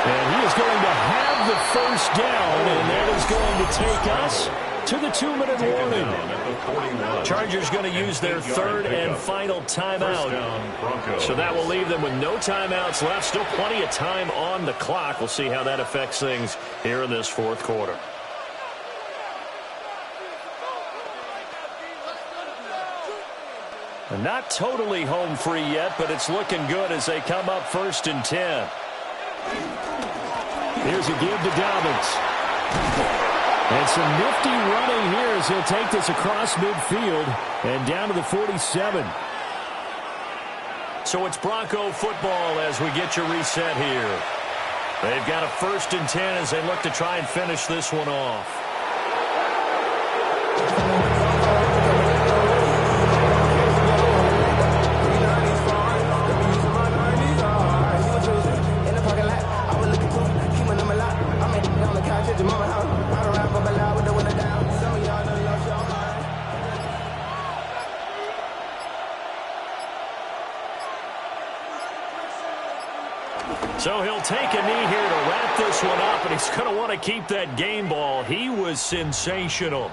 And he is going to have the first down, and that is going to take us to the 2-minute warning. Chargers going to use their 3rd and final timeout. So that will leave them with no timeouts left. Still plenty of time on the clock. We'll see how that affects things here in this 4th quarter. Not totally home free yet, but it's looking good as they come up 1st and 10. Here's a give to Dobbins. And some nifty running here as he'll take this across midfield and down to the 47. So it's Bronco football as we get your reset here. They've got a 1st and 10 as they look to try and finish this one off. So he'll take a knee here to wrap this one up, and he's going to want to keep that game ball. He was sensational.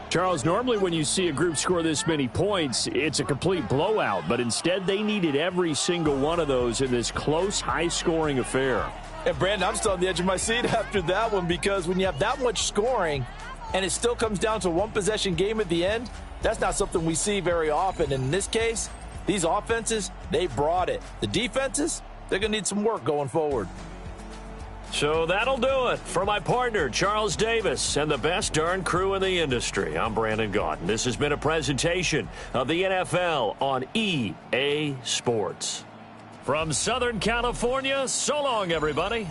Charles, normally when you see a group score this many points, it's a complete blowout, but instead they needed every single one of those in this close, high-scoring affair. And, Brandon, I'm still on the edge of my seat after that one because when you have that much scoring and it still comes down to a one-possession game at the end, that's not something we see very often. And in this case, these offenses, they brought it. The defenses, they're going to need some work going forward. So that'll do it for my partner, Charles Davis, and the best darn crew in the industry. I'm Brandon Gaudin. This has been a presentation of the NFL on EA Sports. From Southern California, so long, everybody.